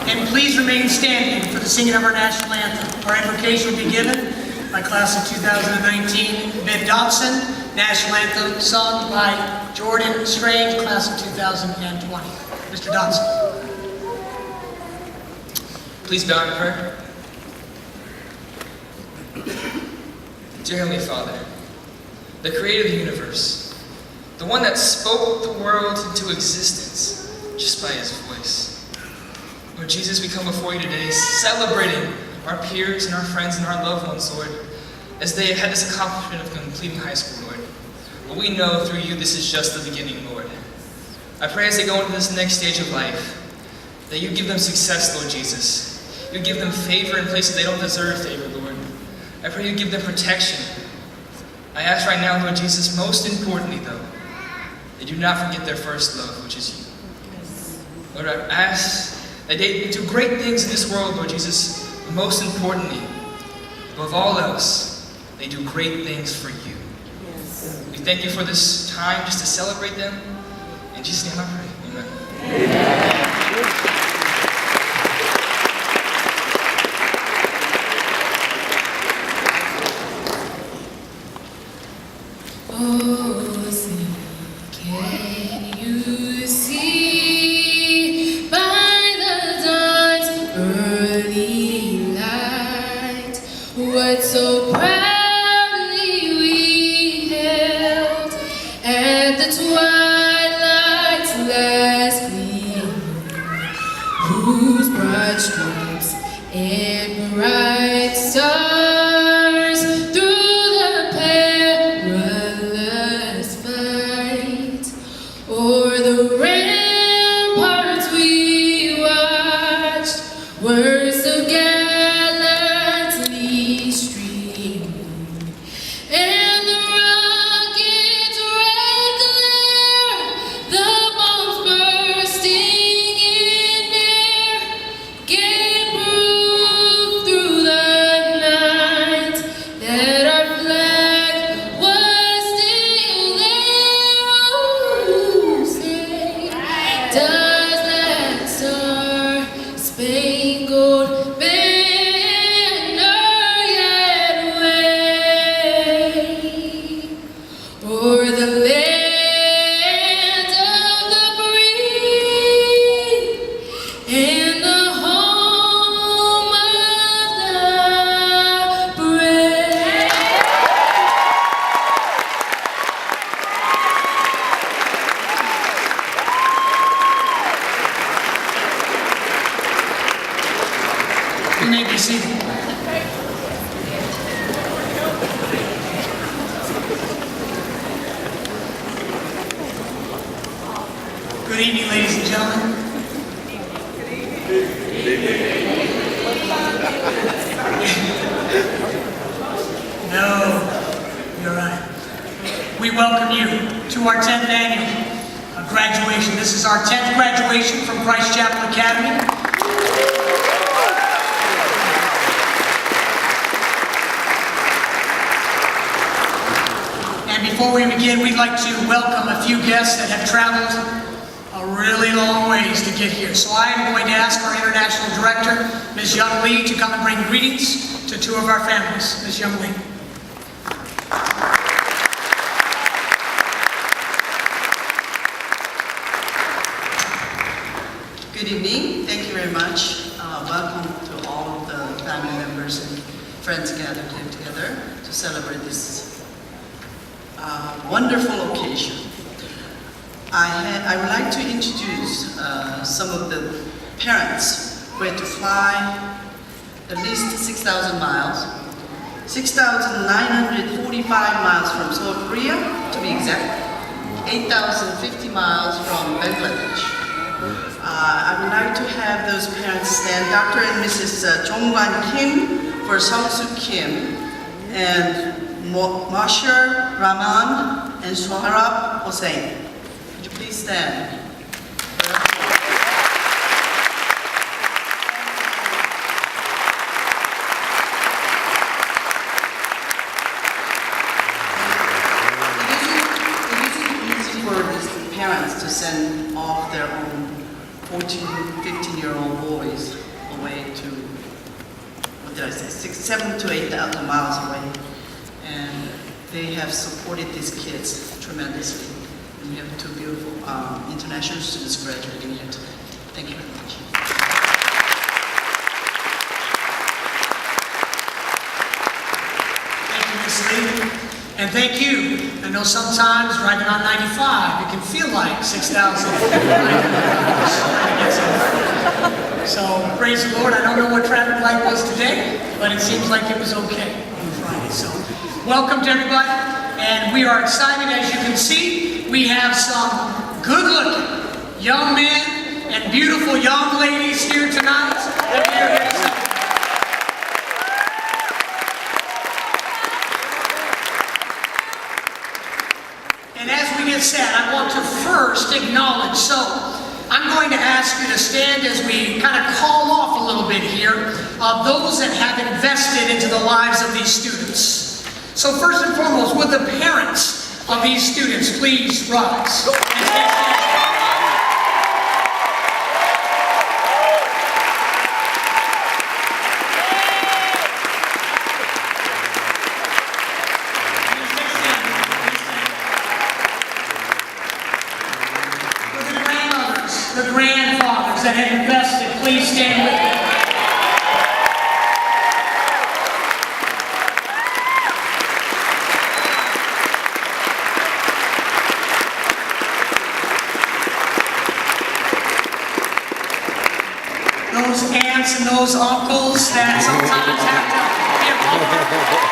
And please remain standing for the singing of our national anthem. Our invocation will be given by class of 2019, Ben Dobson, national anthem sung by Jordan Strange, class of 2020. Mr. Dobson. Please bow in prayer. Dear Heavenly Father, the creator of the universe, the one that spoke the world into existence just by his voice. Lord Jesus, we come before you today celebrating our peers and our friends and our loved ones, Lord, as they have had this accomplishment of completing high school, Lord. But we know through you this is just the beginning, Lord. I pray as they go into this next stage of life, that you give them success, Lord Jesus. You give them favor in places they don't deserve favor, Lord. I pray you give them protection. I ask right now, Lord Jesus, most importantly, though, they do not forget their first love, which is you. Lord, I ask that they do great things in this world, Lord Jesus, but most importantly, above all else, they do great things for you. Yes. We thank you for this time just to celebrate them. In Jesus' name I pray. Amen. Amen. So proudly we held at the twilight's last gleam, whose broad stripes and bright stars through the perilous fight o'er the ramparts we watched were so gallantly streaming, and the rockets red glare, the bombs bursting in air, gave proof through the night that our flag was still there. Oh, say, does that star-spangled may be seated. Good evening, ladies and gentlemen. No, you're right. We welcome you to our 10th annual graduation. This is our 10th graduation from Christ Chapel Academy. And before we begin, we'd like to welcome a few guests that have traveled a really long ways to get here. So I am going to ask our International Director, Ms. Young Lee, to come and bring greetings to two of our families. Ms. Young Lee. Good evening. Thank you very much. Welcome to all of the family members and friends gathered here together to celebrate this wonderful occasion. I would like to introduce some of the parents who had to fly at least 6,000 miles, 6,945 miles from Seoul, Korea, to be exact, 8,050 miles from Bangladesh. I would like to have those parents stand, Dr. and Mrs. Jongwan Kim for Sung-Soo Kim, and Marshall Rahman and Sohrab Hossein. Would you please stand? It isn't easy for these parents to send off their own 14, 15-year-old boys away to, what did I say, 7,000 to 8,000 miles away. And they have supported these kids tremendously. And we have two beautiful international students graduating here today. Thank you very much. Thank you, Ms. Lee. And thank you. I know sometimes driving on 95, it can feel like 6,000. So praise the Lord. I don't know what traffic light was today, but it seems like it was okay on Friday. So welcome to everybody. And we are excited. As you can see, we have some good-looking young men and beautiful young ladies here tonight that we are here to celebrate. And as we get set, I want to first acknowledge, so I'm going to ask you to stand as we kind of call off a little bit here of those that have invested into the lives of these students. So first and foremost, would the parents of these students please rise? And stand. The grandfathers that have invested, please stand with me. Those aunts and those uncles that sometimes have to be a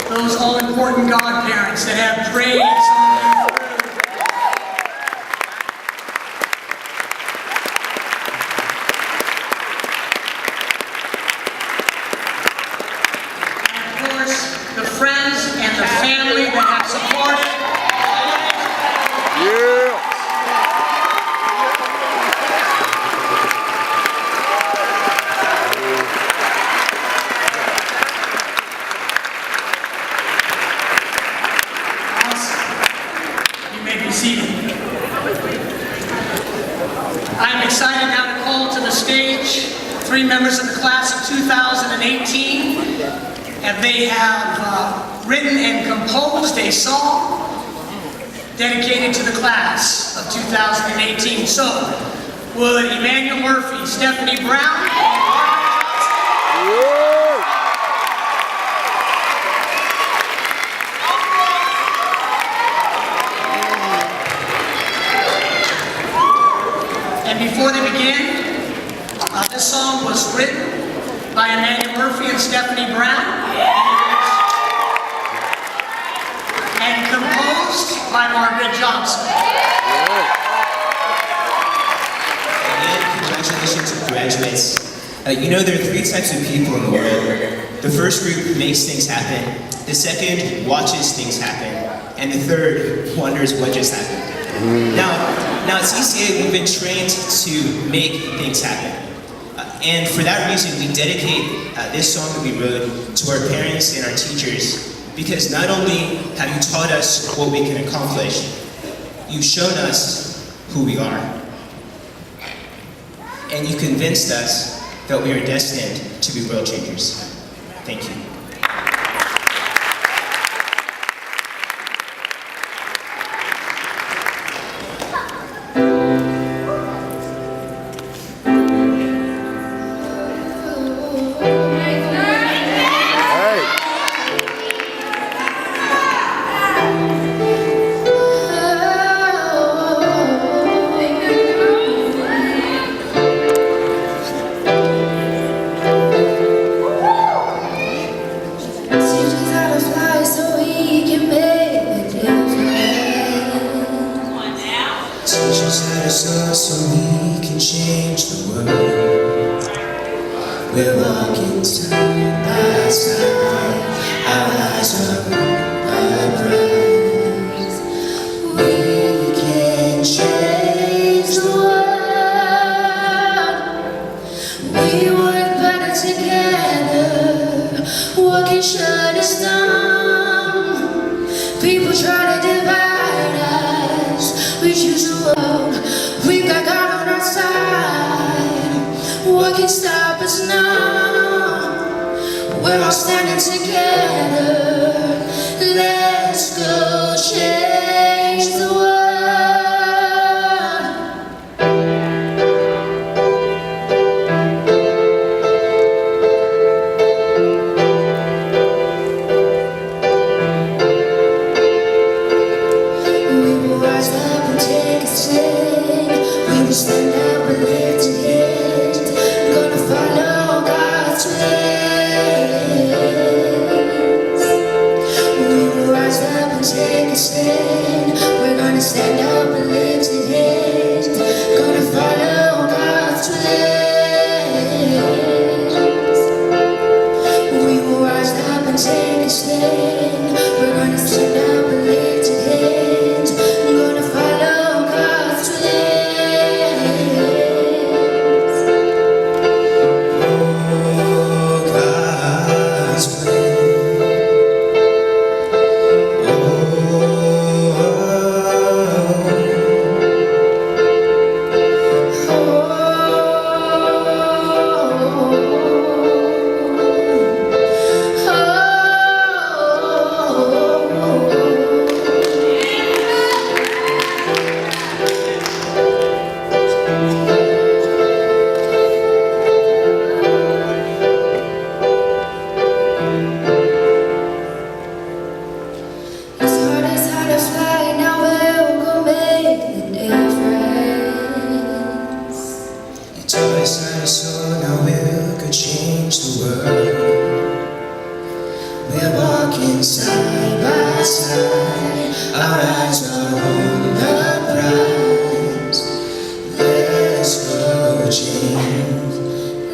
those all-important godparents that have prayed some of you through. And of course, the friends and the family that have supported. Yeah. I'm excited now to call to the stage three members of the class of 2018, and they have written and composed a song dedicated to the class of 2018. So, would Emmanuel Murphy, Stephanie Brown, and Margaret Johnson begin. This song was written by Emmanuel Murphy and Stephanie Brown and composed by Margaret Johnson. Again, congratulations to graduates. You know, there are three types of people in the world. The first group makes things happen. The second watches things happen. And the third wonders what just happened. Now at CCA, we've been trained to make things happen. And for that reason, we dedicate this song that we wrote to our parents and our teachers, because not only have you taught us what we can accomplish, you've shown us who we are. And you convinced us that we are destined to be world changers. Thank you. So we can change the world. We're walking side by side, our eyes are bright. We can change the world. We work better together. What can shut us down? People try to divide us. We choose the world. We've got God on our side. What can stop us now? We're all standing together. Let's go change the world. We will rise up and take a stand. We will stand up and lift a hand. Gonna follow God's ways. We will rise up and take a stand. We're gonna stand up and lift a hand. Gonna follow God's ways. We will rise up and take a stand. We're gonna stand up and lift a hand. Gonna follow God's ways. Oh, God's way. It's hard to fly, now we'll go make the difference. You taught us how to soar, now we'll go change the world. We're walking side by side, our eyes are on the prize. Let's go change.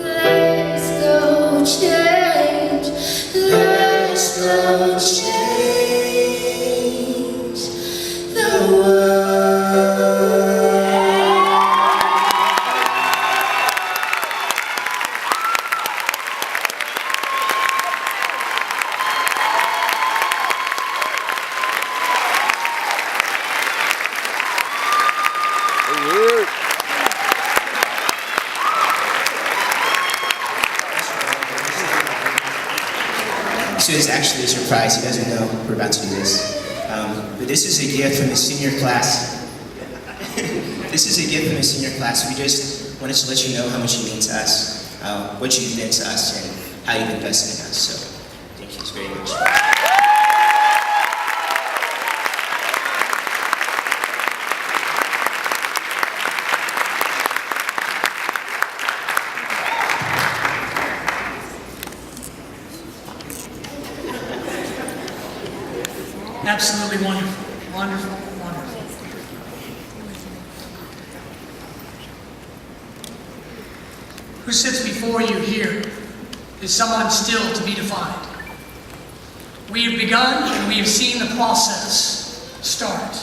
Let's go change. Let's go change the world. So it's actually a surprise. He doesn't know we're about to do this. But this is a gift from the senior class. This is a gift from the senior class. We just wanted to let you know how much you mean to us, what you've been to us, and how you've invested in us. So thank you very much. Absolutely wonderful, wonderful, wonderful. Who sits before you here is someone still to be defined. We have begun and we have seen the process start,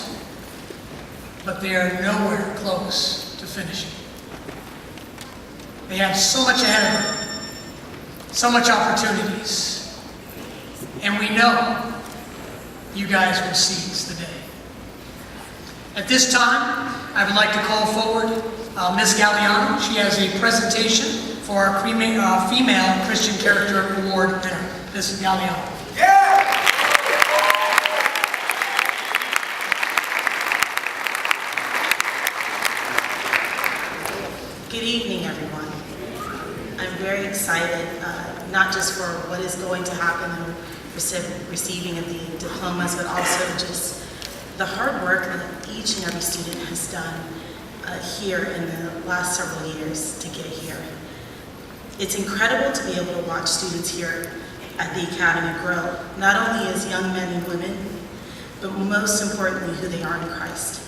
but they are nowhere close to finishing. They have so much ahead of them, so much opportunities, and we know you guys will seize the day. At this time, I would like to call forward Ms. Galliano. She has a presentation for our Female Christian Character Award winner. Ms. Galliano. Good evening, everyone. I'm very excited, not just for what is going to happen in receiving of the diplomas, but also just the hard work that each and every student has done here in the last several years to get here. It's incredible to be able to watch students here at the Academy grow, not only as young men and women, but most importantly, who they are in Christ.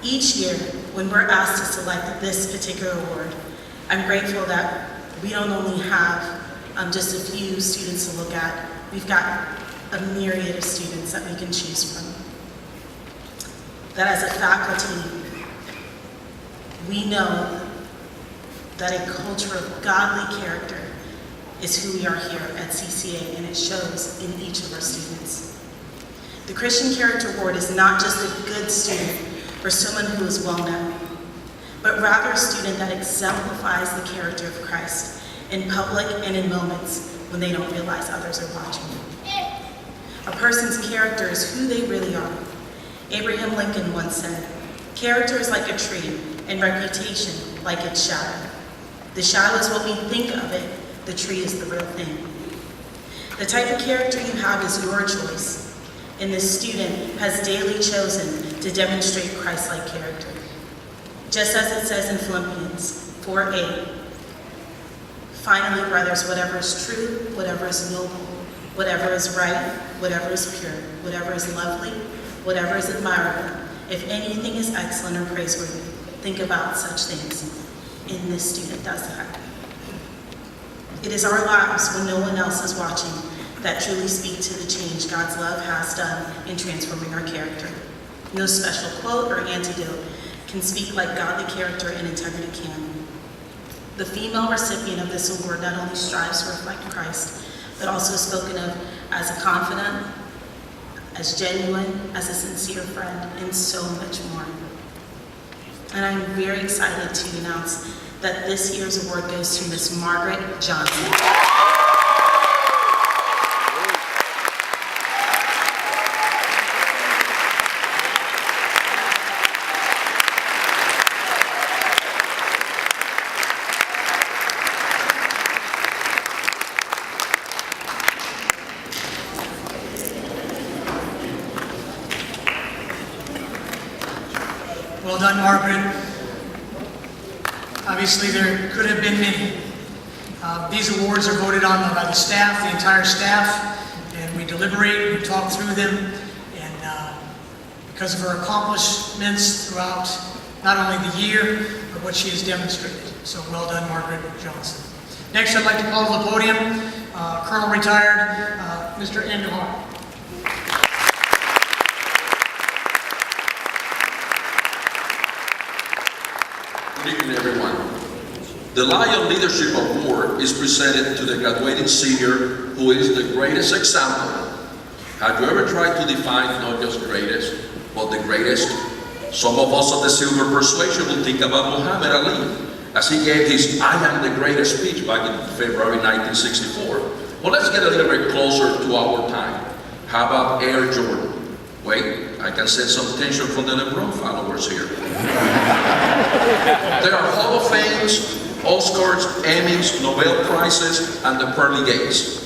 Each year, when we're asked to select this particular award, I'm grateful that we don't only have just a few students to look at, we've got a myriad of students that we can choose from. That as a faculty, we know that a culture of godly character is who we are here at CCA, and it shows in each of our students. The Christian Character Award is not just a good student or someone who is well known, but rather a student that exemplifies the character of Christ in public and in moments when they don't realize others are watching. A person's character is who they really are. Abraham Lincoln once said, "Character is like a tree, and reputation like its shadow. The shadow is what we think of it, the tree is the real thing." The type of character you have is your choice, and this student has daily chosen to demonstrate Christ-like character. Just as it says in Philippians 4:8, "Finally, brothers, whatever is true, whatever is noble, whatever is right, whatever is pure, whatever is lovely, whatever is admirable, if anything is excellent or praiseworthy, think about such things." And this student does that. It is our lives when no one else is watching that truly speak to the change God's love has done in transforming our character. No special quote or antidote can speak like godly character and integrity can. The female recipient of this award not only strives to reflect Christ, but also is spoken of as a confidant, as genuine, as a sincere friend, and so much more. And I'm very excited to announce that this year's award goes to Miss Margaret Johnson. Well done, Margaret. Obviously, there could have been many. These awards are voted on by the staff, the entire staff, and we deliberate, we talk through them, and because of her accomplishments throughout not only the year, but what she has demonstrated. So well done, Margaret Johnson. Next, I'd like to call to the podium Colonel Retired Mr. Endehar. Good evening, everyone. The Lion Leadership Award is presented to the graduating senior who is the greatest example. Have you ever tried to define not just greatest, but the greatest? Some of us of the Silver Persuasion will think about Muhammad Ali, as he gave his "I am the greatest" speech back in February 1964. Well, let's get a little bit closer to our time. How about Air Jordan? Wait, I can sense some tension from the LeBron followers here. There are Hall of Fames, Oscars, Emmys, Nobel Prizes, and the pearly gates.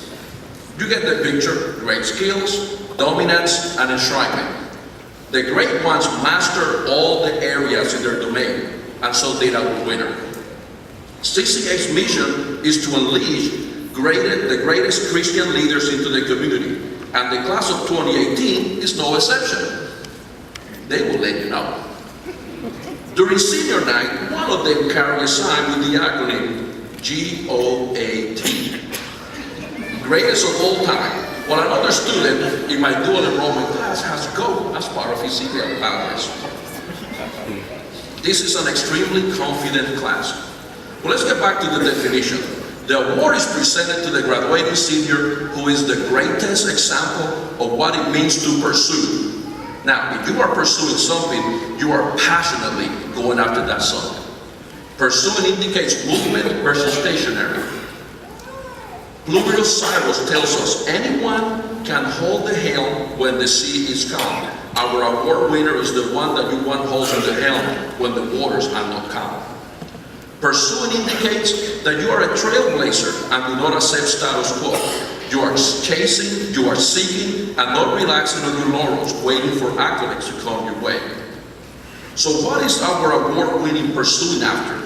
You get the picture. Great skills, dominance, and enshrinement. The great ones master all the areas in their domain, and so did our winner. CCA's mission is to unleash the greatest Christian leaders into the community and the class of 2018 is no exception. They will let you know. During senior night, one of them carried a sign with the acronym GOAT, greatest of all time, while another student in my dual enrollment class has GO as part of his email address. This is an extremely confident class. Well, let's get back to the definition. The award is presented to the graduating senior who is the greatest example of what it means to pursue. Now, if you are pursuing something, you are passionately going after that something. Pursuing indicates movement versus stationary. Publius Cyrus tells us anyone can hold the helm when the sea is calm. Our award winner is the one that you want holding the helm when the waters are not calm. Pursuing indicates that you are a trailblazer and do not accept status quo. You are chasing, you are seeking, and not relaxing on your laurels, waiting for accolades to come your way. So what is our award-winning pursuing after?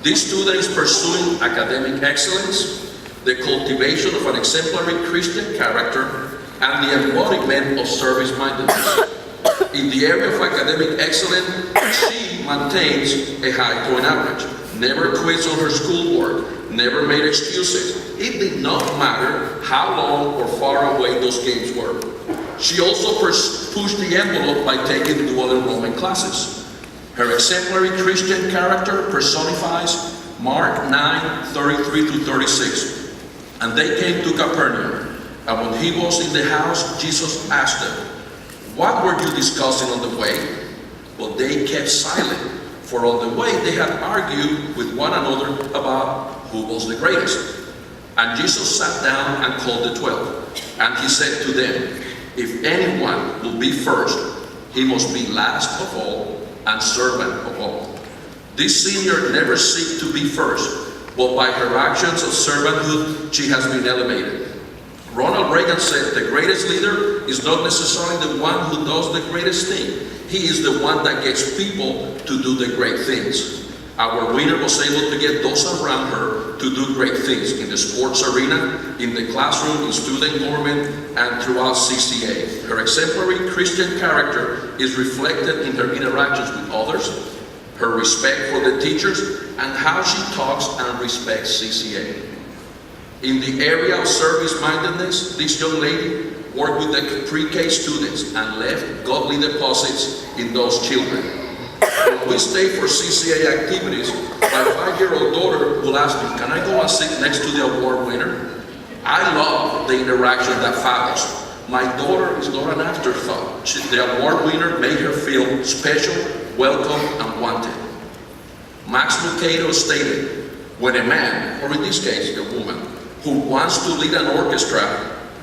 This student is pursuing academic excellence, the cultivation of an exemplary Christian character, and the embodiment of service-mindedness. In the area of academic excellence, she maintains a high point average, never quits on her schoolwork, never made excuses. It did not matter how long or far away those games were. She also pushed the envelope by taking dual enrollment classes. Her exemplary Christian character personifies Mark 9:33-36. And they came to Capernaum, and when he was in the house, Jesus asked them, "What were you discussing on the way?" Well, they kept silent, for on the way they had argued with one another about who was the greatest. And Jesus sat down and called the 12, and he said to them, "If anyone will be first, he must be last of all and servant of all." This senior never seeked to be first, but by her actions of servanthood, she has been elevated. Ronald Reagan said, "The greatest leader is not necessarily the one who does the greatest thing. He is the one that gets people to do the great things." Our winner was able to get those around her to do great things in the sports arena, in the classroom, in student government, and throughout CCA. Her exemplary Christian character is reflected in her interactions with others, her respect for the teachers, and how she talks and respects CCA. In the area of service-mindedness, this young lady worked with the pre-K students and left godly deposits in those children. When we stay for CCA activities, my 5-year-old daughter will ask me, "Can I go and sit next to the award winner?" I love the interaction that follows. My daughter is not an afterthought. The award winner made her feel special, welcome, and wanted. Max Lucado stated, "When a man, or in this case a woman, who wants to lead an orchestra,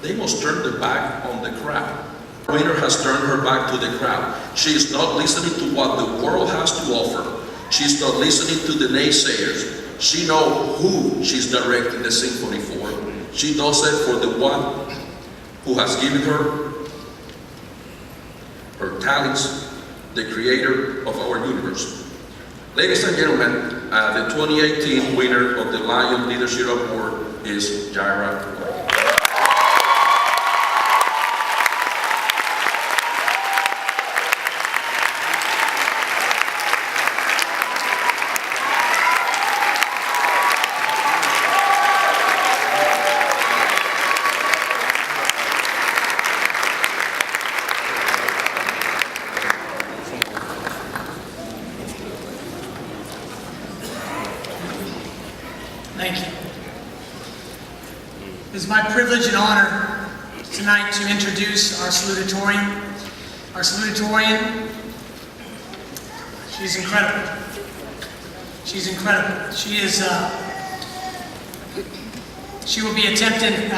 they must turn their back on the crowd." The winner has turned her back to the crowd. She is not listening to what the world has to offer. She's not listening to the naysayers. She knows who she's directing the symphony for. She does it for the one who has given her her talents, the creator of our universe. Ladies and gentlemen, the 2018 winner of the Lion Leadership Award is Jaira. Thank you. It is my privilege and honor tonight to introduce our salutatorian. Our salutatorian, she's incredible. She's incredible. She will be attending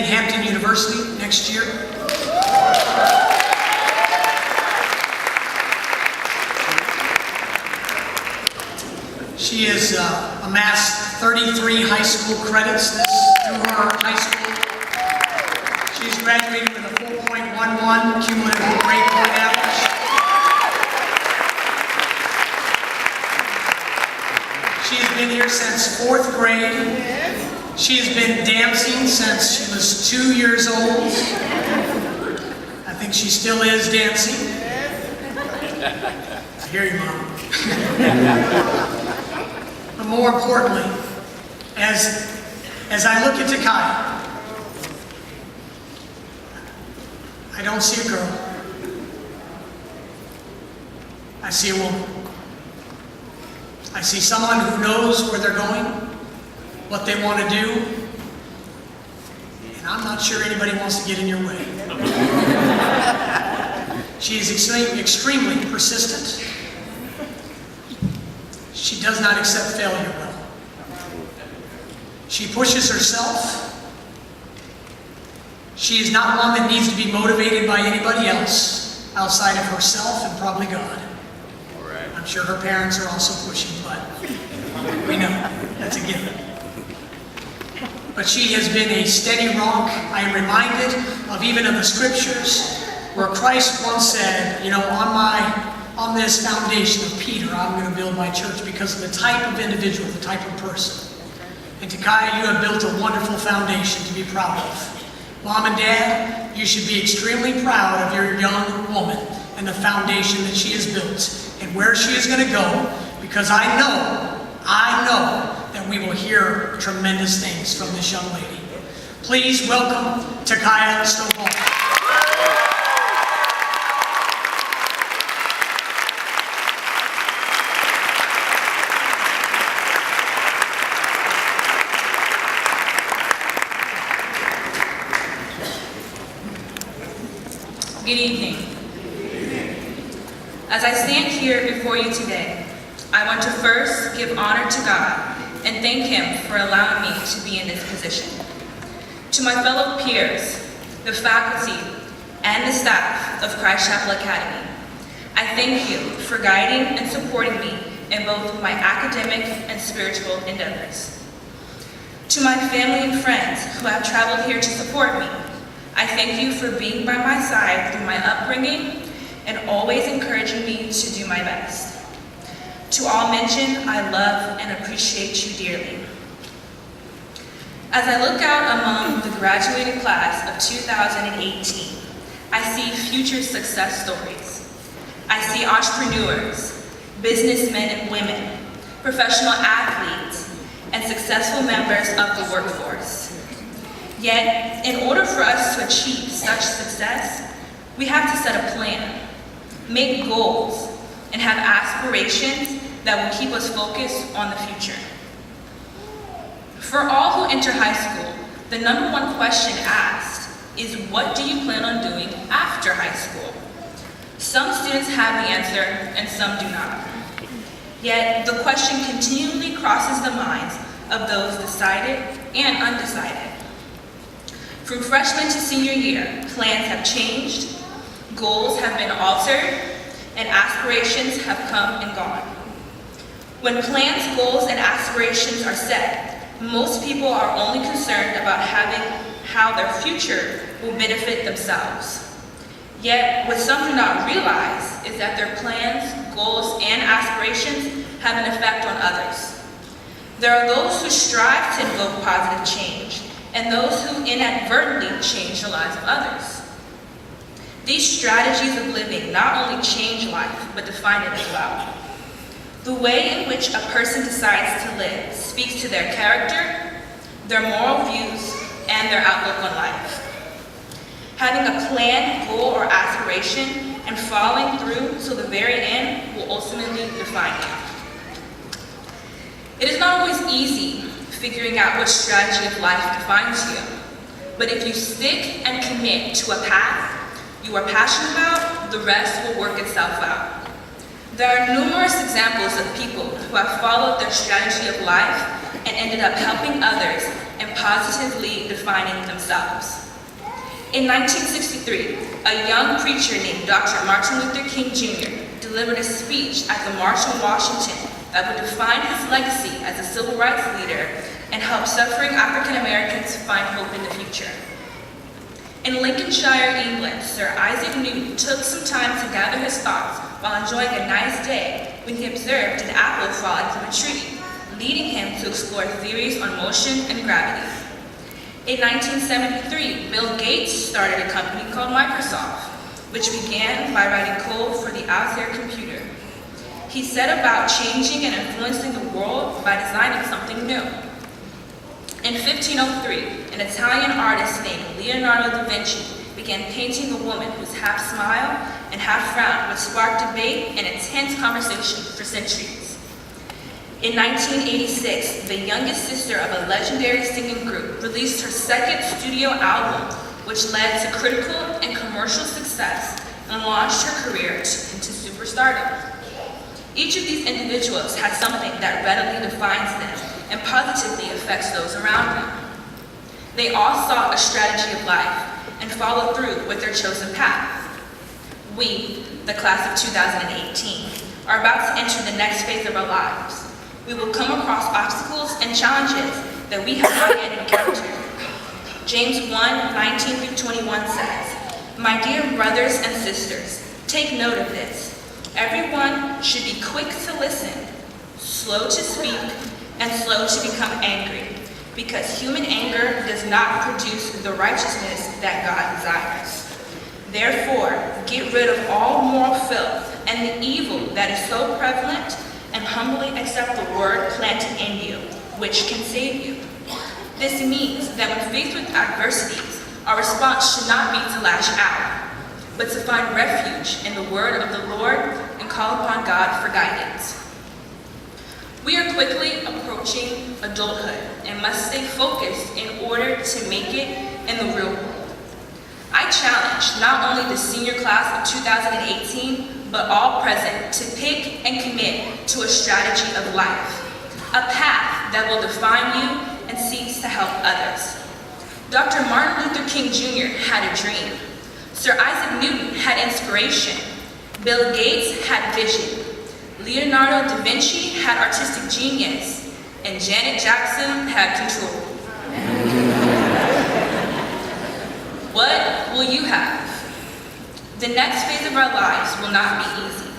Hampton University next year. She has amassed 33 high school credits through her high school. She's graduated with a 4.11 cumulative grade point average. She has been here since 4th grade. She has been dancing since she was 2 years old. I think she still is dancing. I hear you, Mom. But more importantly, as I look at Takaya, I don't see a girl. I see a woman. I see someone who knows where they're going, what they want to do, and I'm not sure anybody wants to get in your way. She is extremely persistent. She does not accept failure well. She pushes herself. She is not one that needs to be motivated by anybody else outside of herself and probably God. I'm sure her parents are also pushing, but we know that's a given. But she has been a steady rock. I am reminded of even of the scriptures where Christ once said, you know, on this foundation of Peter, I'm going to build my church because of the type of individual, the type of person. And Takaya, you have built a wonderful foundation to be proud of. Mom and Dad, you should be extremely proud of your young woman and the foundation that she has built and where she is going to go, because I know that we will hear tremendous things from this young lady. Please welcome Takaya Stovall. Good evening. As I stand here before you today, I want to first give honor to God and thank Him for allowing me to be in this position. To my fellow peers, the faculty, and the staff of Christ Chapel Academy, I thank you for guiding and supporting me in both my academic and spiritual endeavors. To my family and friends who have traveled here to support me, I thank you for being by my side through my upbringing and always encouraging me to do my best. To all mentioned, I love and appreciate you dearly. As I look out among the graduating class of 2018, I see future success stories. I see entrepreneurs, businessmen and women, professional athletes, and successful members of the workforce. Yet, in order for us to achieve such success, we have to set a plan, make goals, and have aspirations that will keep us focused on the future. For all who enter high school, the number one question asked is, what do you plan on doing after high school? Some students have the answer and some do not. Yet, the question continually crosses the minds of those decided and undecided. From freshman to senior year, plans have changed, goals have been altered, and aspirations have come and gone. When plans, goals, and aspirations are set, most people are only concerned about how their future will benefit themselves. Yet, what some do not realize is that their plans, goals, and aspirations have an effect on others. There are those who strive to invoke positive change, and those who inadvertently change the lives of others. These strategies of living not only change life, but define it as well. The way in which a person decides to live speaks to their character, their moral views, and their outlook on life. Having a plan, goal, or aspiration, and following through till the very end will ultimately define you. It is not always easy figuring out which strategy of life defines you, but if you stick and commit to a path you are passionate about, the rest will work itself out. There are numerous examples of people who have followed their strategy of life and ended up helping others and positively defining themselves. In 1963, a young preacher named Dr. Martin Luther King Jr. delivered a speech at the March on Washington that would define his legacy as a civil rights leader and help suffering African Americans find hope in the future. In Lincolnshire, England, Sir Isaac Newton took some time to gather his thoughts while enjoying a nice day when he observed an apple falling from a tree, leading him to explore theories on motion and gravity. In 1973, Bill Gates started a company called Microsoft, which began by writing code for the Altair computer. He set about changing and influencing the world by designing something new. In 1503, an Italian artist named Leonardo da Vinci began painting a woman whose half smile and half frown would spark debate and intense conversation for centuries. In 1986, the youngest sister of a legendary singing group released her second studio album, which led to critical and commercial success and launched her career into superstardom. Each of these individuals has something that readily defines them and positively affects those around them. They all sought a strategy of life and followed through with their chosen path. We, the class of 2018, are about to enter the next phase of our lives. We will come across obstacles and challenges that we have not yet encountered. James 1:19-21 says, "My dear brothers and sisters, take note of this. Everyone should be quick to listen, slow to speak, and slow to become angry, because human anger does not produce the righteousness that God desires. Therefore, get rid of all moral filth and the evil that is so prevalent, and humbly accept the word planted in you, which can save you." This means that when faced with adversities, our response should not be to lash out, but to find refuge in the word of the Lord and call upon God for guidance. We are quickly approaching adulthood and must stay focused in order to make it in the real world. I challenge not only the senior class of 2018, but all present to pick and commit to a strategy of life, a path that will define you and seeks to help others. Dr. Martin Luther King Jr. had a dream. Sir Isaac Newton had inspiration. Bill Gates had vision. Leonardo da Vinci had artistic genius. And Janet Jackson had control. What will you have? The next phase of our lives will not be easy,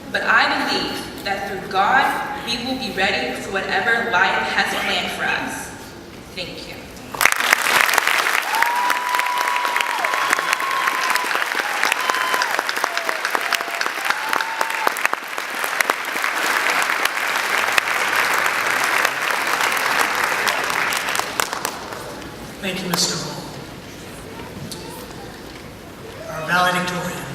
but I believe that through God, we will be ready for whatever life has planned for us. Thank you. Thank you, Mr. Hall. Our valedictorian.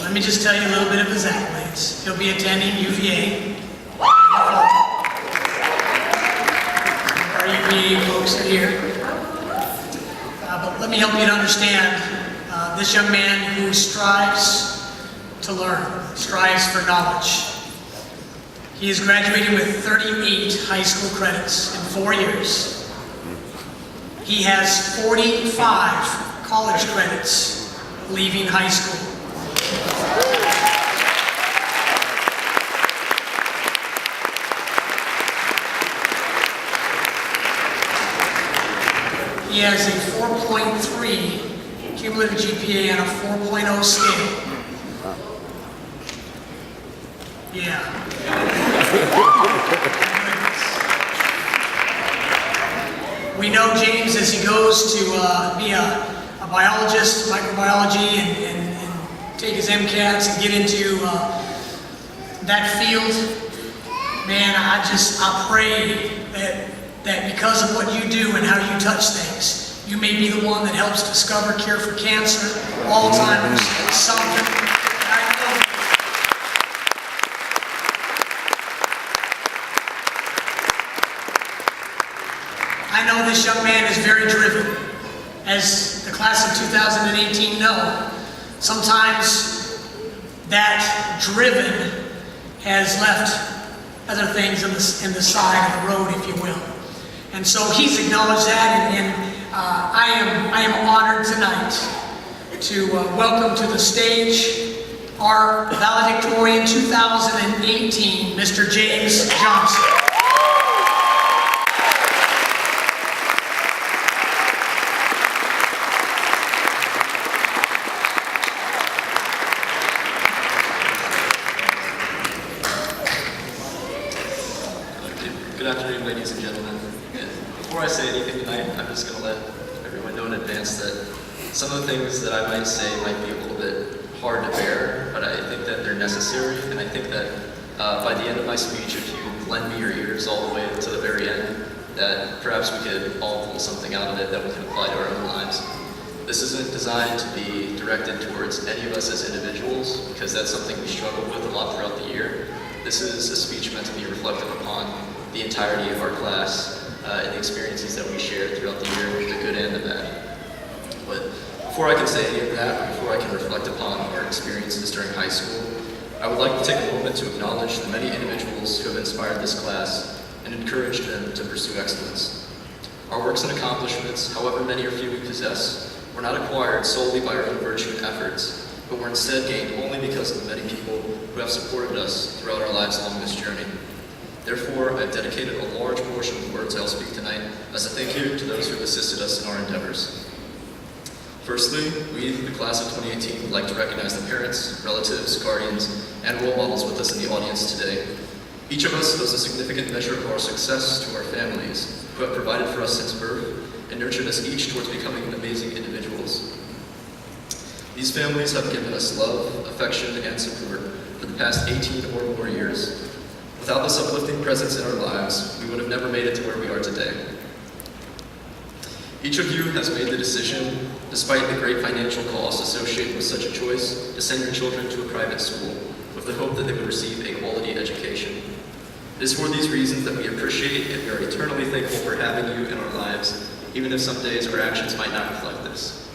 Let me just tell you a little bit of his accolades. He'll be attending UVA. Our UVA folks are here. But let me help you to understand this young man who strives to learn, strives for knowledge. He is graduating with 38 high school credits in 4 years. He has 45 college credits leaving high school. He has a 4.3 cumulative GPA on a 4.0 scale. Yeah. We know James as he goes to be a biologist, microbiology, and take his MCATs and get into that field. Man, I pray that because of what you do and how you touch things, you may be the one that helps discover cure for cancer, Alzheimer's, something. I know this young man is very driven. As the class of 2018 know, sometimes that driven has left other things in the side of the road, if you will. And so he's acknowledged that, and I am honored tonight to welcome to the stage our valedictorian 2018, Mr. James Johnson. Good afternoon, ladies and gentlemen. And before I say anything tonight, I'm just going to let everyone know in advance that some of the things that I might say might be a little bit hard to bear, but I think that they're necessary, and I think that by the end of my speech, if you lend me your ears all the way to the very end, that perhaps we could all pull something out of it that we can apply to our own lives. This isn't designed to be directed towards any of us as individuals, because that's something we struggle with a lot throughout the year. This is a speech meant to be reflective upon the entirety of our class and the experiences that we share throughout the year, the good and the bad. But before I can say any of that, before I can reflect upon our experiences during high school, I would like to take a moment to acknowledge the many individuals who have inspired this class and encouraged them to pursue excellence. Our works and accomplishments, however many or few we possess, were not acquired solely by our own virtue and efforts, but were instead gained only because of the many people who have supported us throughout our lives along this journey. Therefore, I have dedicated a large portion of the words I'll speak tonight as a thank you to those who have assisted us in our endeavors. Firstly, we, the class of 2018, would like to recognize the parents, relatives, guardians, and role models with us in the audience today. Each of us owes a significant measure of our success to our families, who have provided for us since birth and nurtured us each towards becoming amazing individuals. These families have given us love, affection, and support for the past 18 or more years. Without this uplifting presence in our lives, we would have never made it to where we are today. Each of you has made the decision, despite the great financial costs associated with such a choice, to send your children to a private school with the hope that they would receive a quality education. It is for these reasons that we appreciate and we are eternally thankful for having you in our lives, even if some days our actions might not reflect this.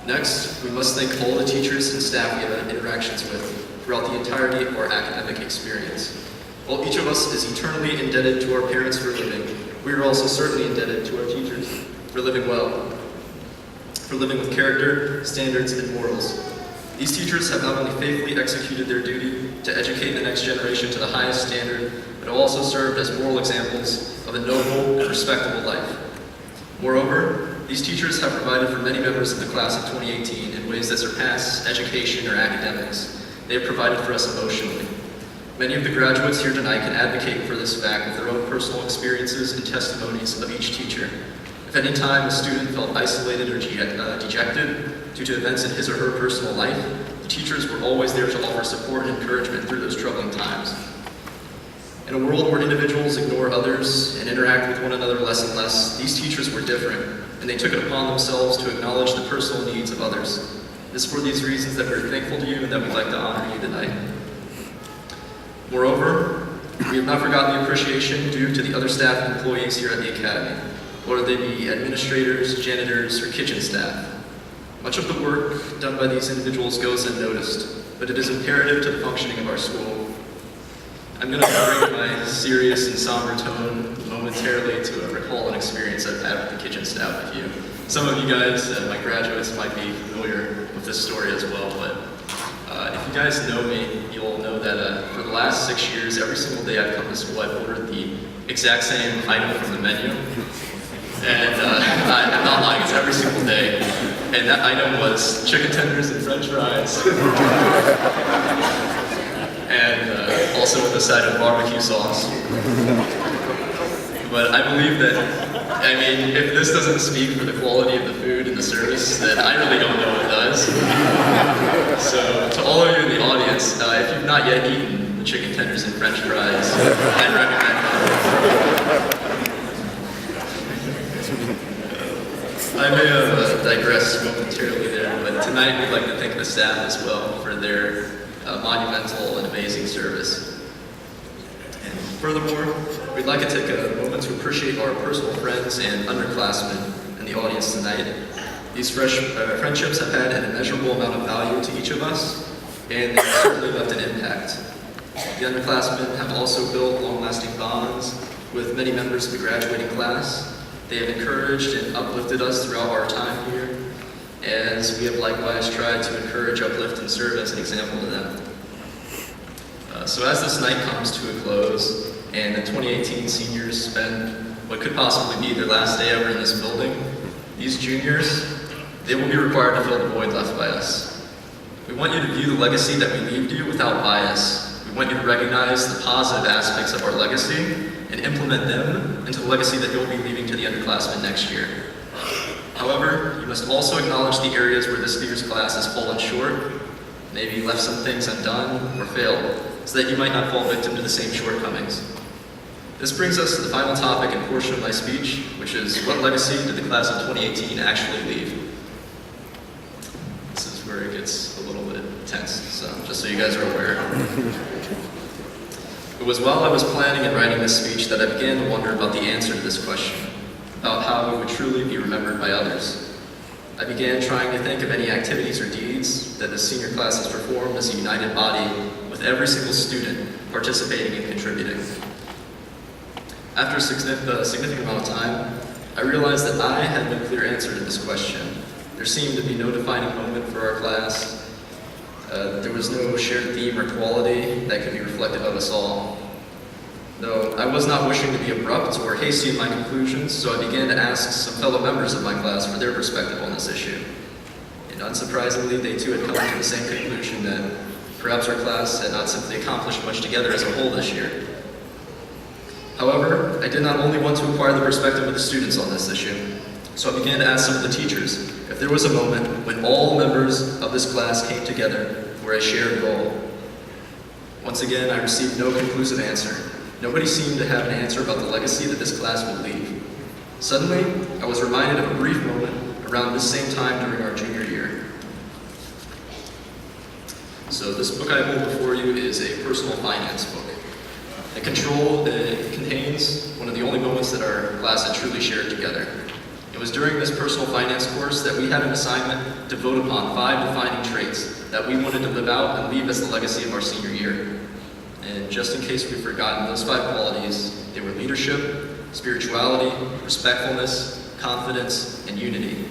Next, we must thank all the teachers and staff we have had interactions with throughout the entirety of our academic experience. While each of us is eternally indebted to our parents for living, we are also certainly indebted to our teachers for living well, for living with character, standards, and morals. These teachers have not only faithfully executed their duty to educate the next generation to the highest standard, but have also served as moral examples of a noble and respectable life. Moreover, these teachers have provided for many members of the class of 2018 in ways that surpass education or academics. They have provided for us emotionally. Many of the graduates here tonight can advocate for this fact with their own personal experiences and testimonies of each teacher. If any time a student felt isolated or dejected due to events in his or her personal life, the teachers were always there to offer support and encouragement through those troubling times. In a world where individuals ignore others and interact with one another less and less, these teachers were different, and they took it upon themselves to acknowledge the personal needs of others. It is for these reasons that we're thankful to you and that we'd like to honor you tonight. Moreover, we have not forgotten the appreciation due to the other staff and employees here at the Academy, whether they be administrators, janitors, or kitchen staff. Much of the work done by these individuals goes unnoticed, but it is imperative to the functioning of our school. I'm going to bring my serious and somber tone momentarily to recall an experience I've had with the kitchen staff with you. Some of you guys, my graduates, might be familiar with this story as well, but if you guys know me, you'll know that for the last 6 years, every single day I've come to school, I've ordered the exact same item from the menu. And I'm not lying, it's every single day. And that item was chicken tenders and french fries. And also with a side of barbecue sauce. But I believe that, if this doesn't speak for the quality of the food and the service, then I really don't know what does. So to all of you in the audience, if you've not yet eaten the chicken tenders and french fries, I'd recommend it. I may have digressed momentarily there, but tonight we'd like to thank the staff as well for their monumental and amazing service. And furthermore, we'd like to take a moment to appreciate our personal friends and underclassmen in the audience tonight. These friendships have had an immeasurable amount of value to each of us, and they've certainly left an impact. The underclassmen have also built long-lasting bonds with many members of the graduating class. They have encouraged and uplifted us throughout our time here, as we have likewise tried to encourage, uplift, and serve as an example to them. So as this night comes to a close, and the 2018 seniors spend what could possibly be their last day ever in this building, these juniors, they will be required to fill the void left by us. We want you to view the legacy that we leave to you without bias. We want you to recognize the positive aspects of our legacy and implement them into the legacy that you'll be leaving to the underclassmen next year. However, you must also acknowledge the areas where this year's class has fallen short, maybe left some things undone or failed, so that you might not fall victim to the same shortcomings. This brings us to the final topic and portion of my speech, which is what legacy did the class of 2018 actually leave? This is where it gets a little bit tense, so just so you guys are aware. It was while I was planning and writing this speech that I began to wonder about the answer to this question, about how we would truly be remembered by others. I began trying to think of any activities or deeds that the senior class has performed as a united body, with every single student participating and contributing. After a significant amount of time, I realized that I had no clear answer to this question. There seemed to be no defining moment for our class. There was no shared theme or quality that could be reflective of us all. Though I was not wishing to be abrupt or hasty in my conclusions, so I began to ask some fellow members of my class for their perspective on this issue. And unsurprisingly, they too had come to the same conclusion that perhaps our class had not simply accomplished much together as a whole this year. However, I did not only want to acquire the perspective of the students on this issue, so I began to ask some of the teachers if there was a moment when all members of this class came together for a shared goal. Once again, I received no conclusive answer. Nobody seemed to have an answer about the legacy that this class would leave. Suddenly, I was reminded of a brief moment around this same time during our junior year. So this book I hold before you is a personal finance book. It contains one of the only moments that our class had truly shared together. It was during this personal finance course that we had an assignment to vote upon 5 defining traits that we wanted to live out and leave as the legacy of our senior year. And just in case we've forgotten those 5 qualities, they were leadership, spirituality, respectfulness, confidence, and unity.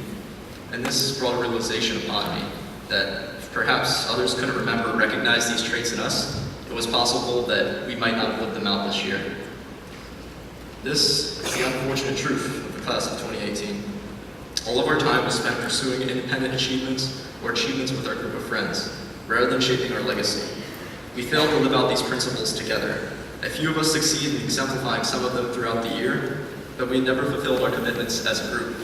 And this brought a realization upon me that if perhaps others couldn't remember or recognize these traits in us, it was possible that we might not have lived them out this year. This is the unfortunate truth of the class of 2018. All of our time was spent pursuing independent achievements or achievements with our group of friends, rather than shaping our legacy. We failed to live out these principles together. A few of us succeeded in exemplifying some of them throughout the year, but we never fulfilled our commitments as a group.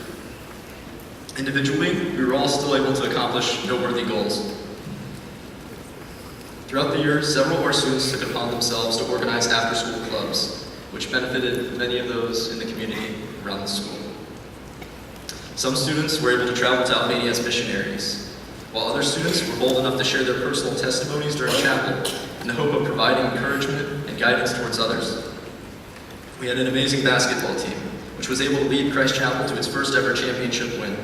Individually, we were all still able to accomplish noteworthy goals. Throughout the year, several of our students took it upon themselves to organize after-school clubs, which benefited many of those in the community around the school. Some students were able to travel to Albania as missionaries, while other students were bold enough to share their personal testimonies during chapel in the hope of providing encouragement and guidance towards others. We had an amazing basketball team, which was able to lead Christ Chapel to its first ever championship win.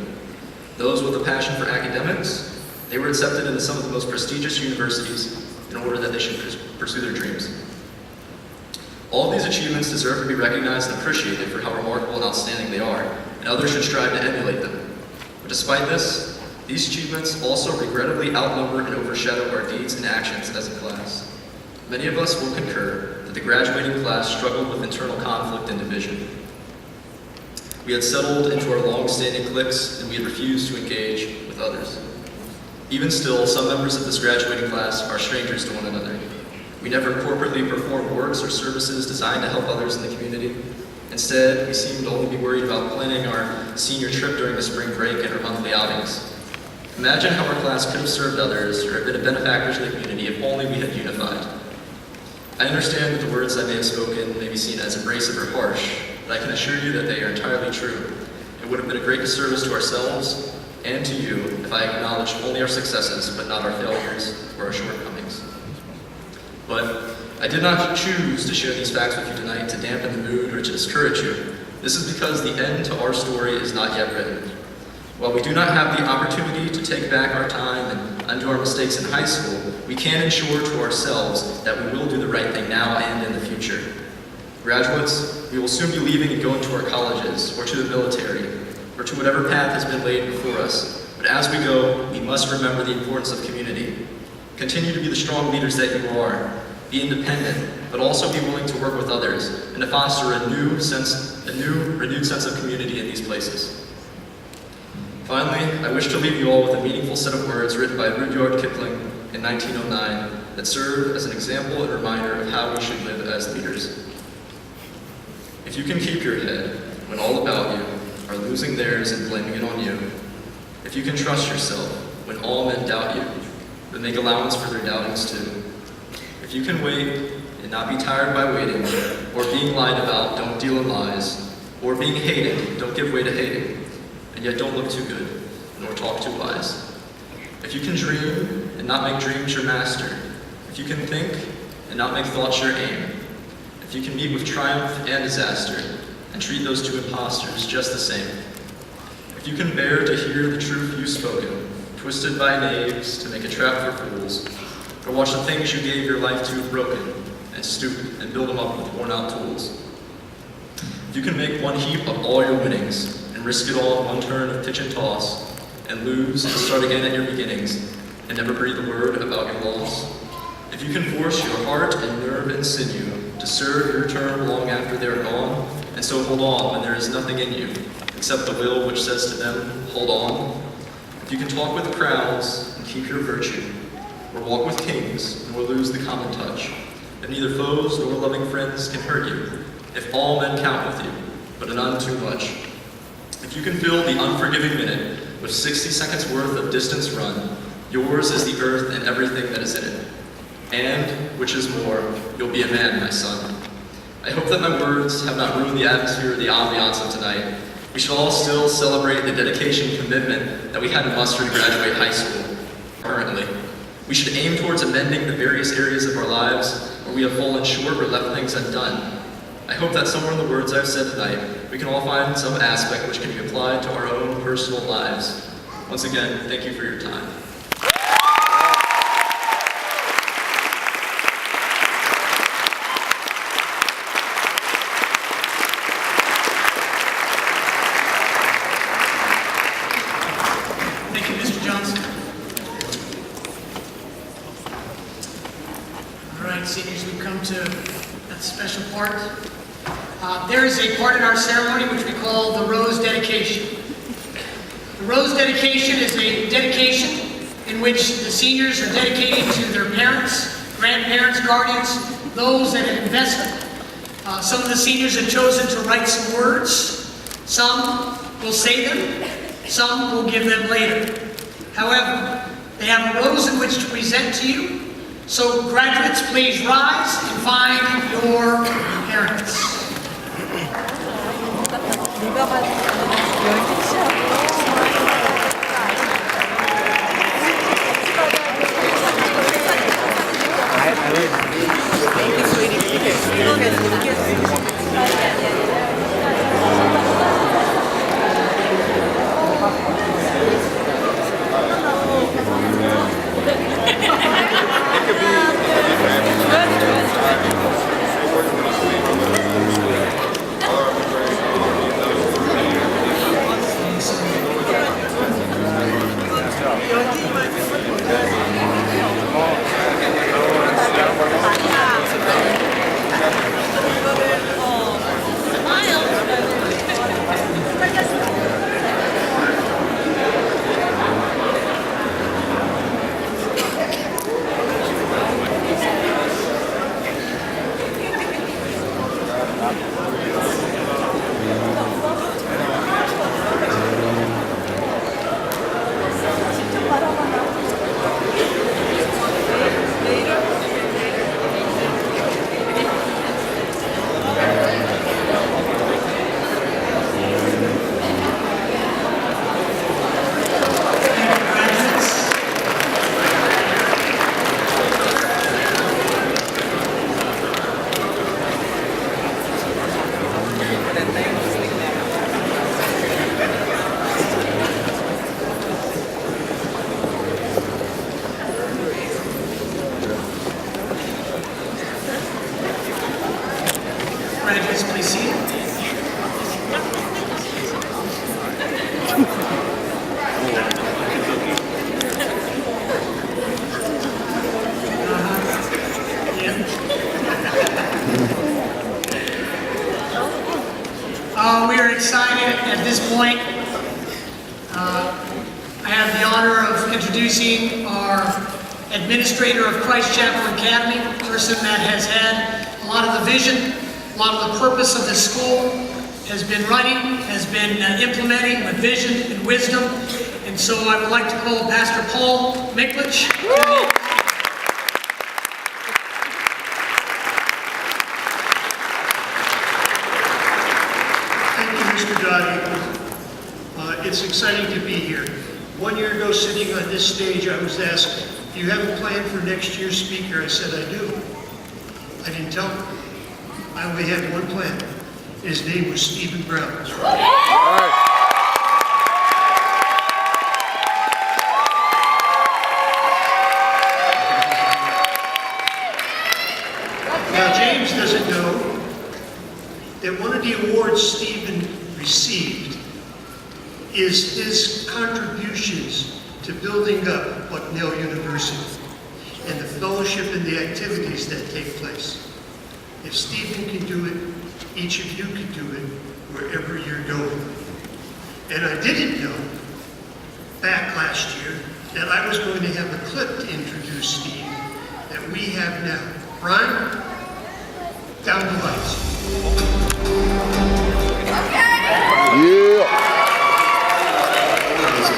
Those with a passion for academics, they were accepted into some of the most prestigious universities in order that they should pursue their dreams. All of these achievements deserve to be recognized and appreciated for how remarkable and outstanding they are, and others should strive to emulate them. But despite this, these achievements also regrettably outnumber and overshadow our deeds and actions as a class. Many of us will concur that the graduating class struggled with internal conflict and division. We had settled into our long-standing cliques, and we had refused to engage with others. Even still, some members of this graduating class are strangers to one another. We never corporately performed works or services designed to help others in the community. Instead, we seemed to only be worried about planning our senior trip during the spring break and our monthly outings. Imagine how our class could have served others or been a benefactor to the community if only we had unified. I understand that the words I may have spoken may be seen as abrasive or harsh, but I can assure you that they are entirely true. It would have been a great disservice to ourselves and to you if I acknowledged only our successes but not our failures or our shortcomings. But I did not choose to share these facts with you tonight to dampen the mood or to discourage you. This is because the end to our story is not yet written. While we do not have the opportunity to take back our time and undo our mistakes in high school, we can ensure to ourselves that we will do the right thing now and in the future. Graduates, we will soon be leaving and going to our colleges, or to the military, or to whatever path has been laid before us. But as we go, we must remember the importance of community. Continue to be the strong leaders that you are. Be independent, but also be willing to work with others and to foster a new, renewed sense of community in these places. Finally, I wish to leave you all with a meaningful set of words written by Rudyard Kipling in 1909 that serve as an example and reminder of how we should live as leaders. If you can keep your head when all about you are losing theirs and blaming it on you, if you can trust yourself when all men doubt you, then make allowance for their doubtings too. If you can wait and not be tired by waiting, or being lied about, don't deal in lies, or being hated, don't give way to hating, and yet don't look too good, nor talk too wise. If you can dream and not make dreams your master, if you can think and not make thoughts your aim, if you can meet with triumph and disaster, and treat those two impostors just the same, if you can bear to hear the truth you've spoken, twisted by knaves to make a trap for fools, or watch the things you gave your life to broken, and stoop and build them up with worn-out tools. If you can make one heap of all your winnings, and risk it all in one turn of pitch and toss, and lose and start again at your beginnings, and never breathe a word about your loss. If you can force your heart and nerve and sinew to serve your term long after they're gone, and so hold on when there is nothing in you, except the will which says to them, hold on. If you can talk with crowds and keep your virtue, or walk with kings, nor lose the common touch, then neither foes nor loving friends can hurt you, if all men count with you, but none too much. If you can fill the unforgiving minute with 60 seconds worth of distance run, yours is the earth and everything that is in it. And, which is more, you'll be a man, my son. I hope that my words have not ruined the atmosphere or the ambiance of tonight. We should all still celebrate the dedication and commitment that we had to muster to graduate high school currently. We should aim towards amending the various areas of our lives where we have fallen short or left things undone. I hope that somewhere in the words I've said tonight, we can all find some aspect which can be applied to our own personal lives. Once again, thank you for your time. Thank you, Mr. Johnson. All right, seniors, we've come to that special part. There is a part in our ceremony which we call the Rose Dedication. The Rose Dedication is a dedication in which the seniors are dedicating to their parents, grandparents, guardians, those that have invested. Some of the seniors have chosen to write some words. Some will say them. Some will give them later. However, they have a rose in which to present to you. So graduates, please rise and find your parents. Graduates, please see it. We are excited at this point. I have the honor of introducing our administrator of Christ Chapel Academy, a person that has had a lot of the vision, a lot of the purpose of this school, has been running, has been implementing with vision and wisdom. And so I would like to call Pastor Paul Miklich. Thank you, Mr. Dottie. It's exciting to be here. 1 year ago, sitting on this stage, I was asked, do you have a plan for next year's speaker? I said, I do. I didn't tell him. I only had one plan. His name was Stephen Brown. Now, James doesn't know that one of the awards Stephen received is his contributions to building up Bucknell University and the fellowship and the activities that take place. If Stephen can do it, each of you can do it wherever you're going. And I didn't know back last year that I was going to have a clip to introduce Steve that we have now. Brian, down the lights.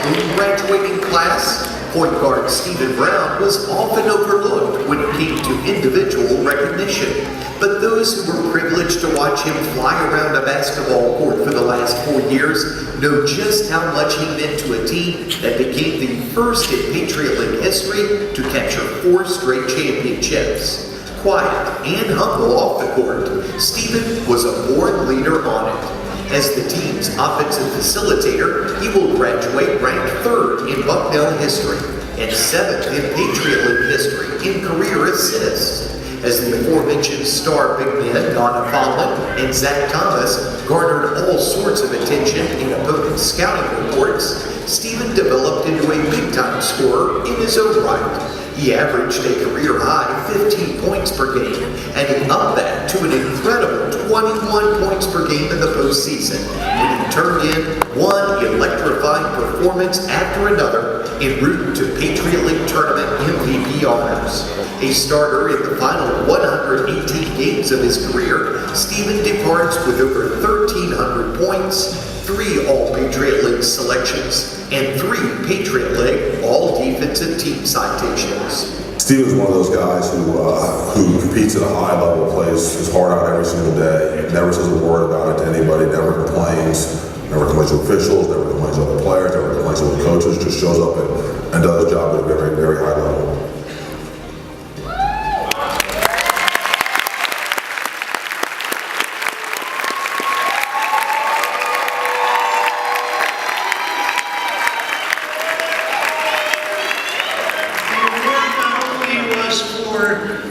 His graduating class, point guard Stephen Brown was often overlooked when it came to individual recognition. But those who were privileged to watch him fly around a basketball court for the last 4 years know just how much he meant to a team that became the first in Patriot League history to capture 4 straight championships. Quiet and humble off the court, Stephen was a born leader on it. As the team's offensive facilitator, he will graduate ranked 3rd in Bucknell history and 7th in Patriot League history in career assists. As the aforementioned star big men Donna Fallon and Zach Thomas garnered all sorts of attention in opponent scouting reports, Stephen developed into a big-time scorer in his own right. He averaged a career-high 15 points per game, and he upped that to an incredible 21 points per game in the postseason, when he turned in one electrifying performance after another en route to Patriot League Tournament MVP honors. A starter in the final 118 games of his career, Stephen departs with over 1,300 points, 3 All-Patriot League selections, and 3 Patriot League All-Defensive Team citations. Steven's one of those guys who competes at a high level, plays his heart out every single day, never says a word about it to anybody, never complains to officials, never complains to other players, never complains to the coaches, just shows up and does his job at a very, very high level.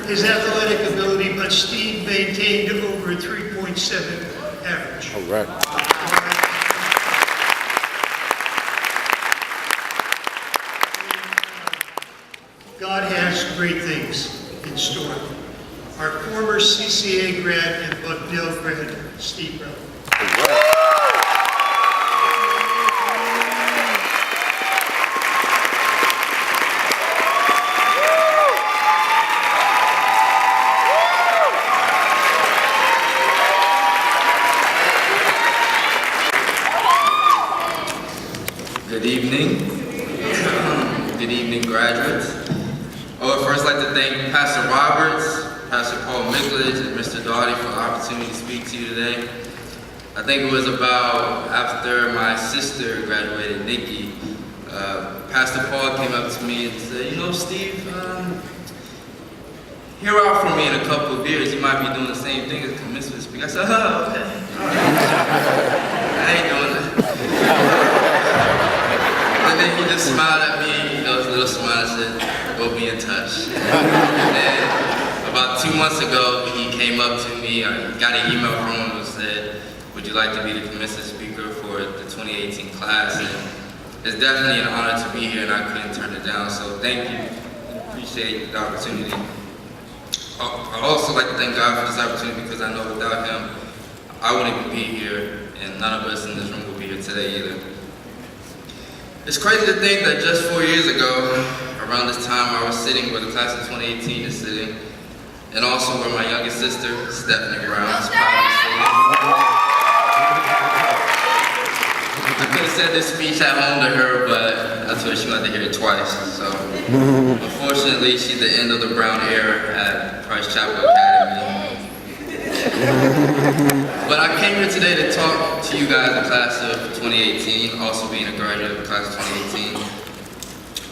His athletic ability, but Steve maintained over a 3.7 average. All right. God has great things in store. Our former CCA grad and Bucknell grad, Steve Brown. All right. Good evening. Good evening, graduates. I would first like to thank Pastor Roberts, Pastor Paul Miklich, and Mr. Doughty for the opportunity to speak to you today. I think it was about after my sister graduated, Nikki, Pastor Paul came up to me and said, you know, Steve, hear out from me in a couple of years, you might be doing the same thing as commencement speak. I said, oh, okay, all right. I ain't doing that. And then he just smiled at me, his little smile, and said, we'll be in touch. And about 2 months ago, he came up to me, I got an email from him that said, would you like to be the commencement speaker for the 2018 class? And it's definitely an honor to be here, and I couldn't turn it down, so thank you. Appreciate the opportunity. I'd also like to thank God for this opportunity, because I know without him, I wouldn't be here, and none of us in this room would be here today either. It's crazy to think that just 4 years ago, around this time I was sitting where the class of 2018 is sitting, and also where my youngest sister, Stephanie Brown, is proudly sitting. I could have said this speech at home to her, but I told her she wanted to hear it twice. So, unfortunately, she's the end of the Brown era at Christ Chapel Academy. But I came here today to talk to you guys, the class of 2018, also being a graduate of the class of 2018.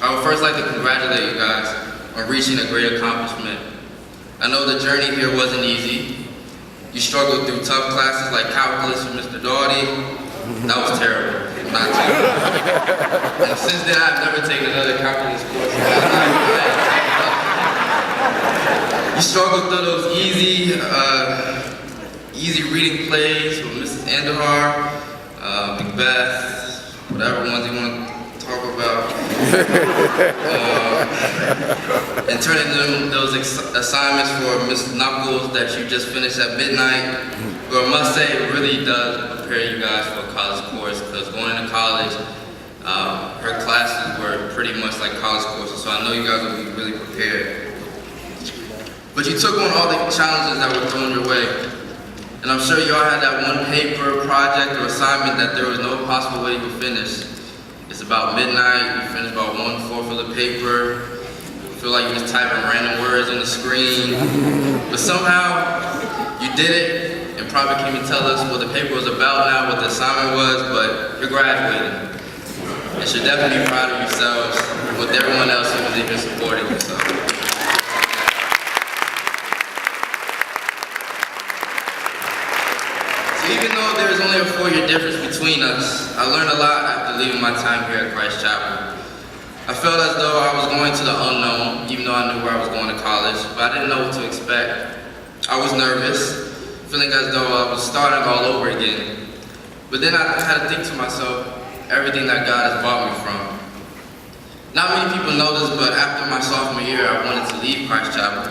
I would first like to congratulate you guys on reaching a great accomplishment. I know the journey here wasn't easy. You struggled through tough classes like calculus with Mr. Doughty. That was terrible. Not terrible. And since then, I've never taken another calculus course in my life. You struggled through those easy reading plays with Mrs. Andahar, Macbeth, whatever ones you want to talk about. And turning in those assignments for Mrs. Knuckles that you just finished at midnight. But I must say, it really does prepare you guys for a college course, because going into college, her classes were pretty much like college courses, so I know you guys will be really prepared. But you took on all the challenges that were thrown your way. And I'm sure you all had that one paper, project, or assignment that there was no possible way you could finish. It's about midnight, you finish about 1/4 of the paper, you feel like you're just typing random words on the screen. But somehow, you did it, and probably can't even tell us what the paper was about now, what the assignment was, but you're graduating. You should definitely be proud of yourselves with everyone else who was even supporting you. So even though there's only a 4-year difference between us, I learned a lot after leaving my time here at Christ Chapel. I felt as though I was going to the unknown, even though I knew where I was going to college, but I didn't know what to expect. I was nervous, feeling as though I was starting all over again. But then I had to think to myself, everything that God has brought me from. Not many people know this, but after my sophomore year, I wanted to leave Christ Chapel,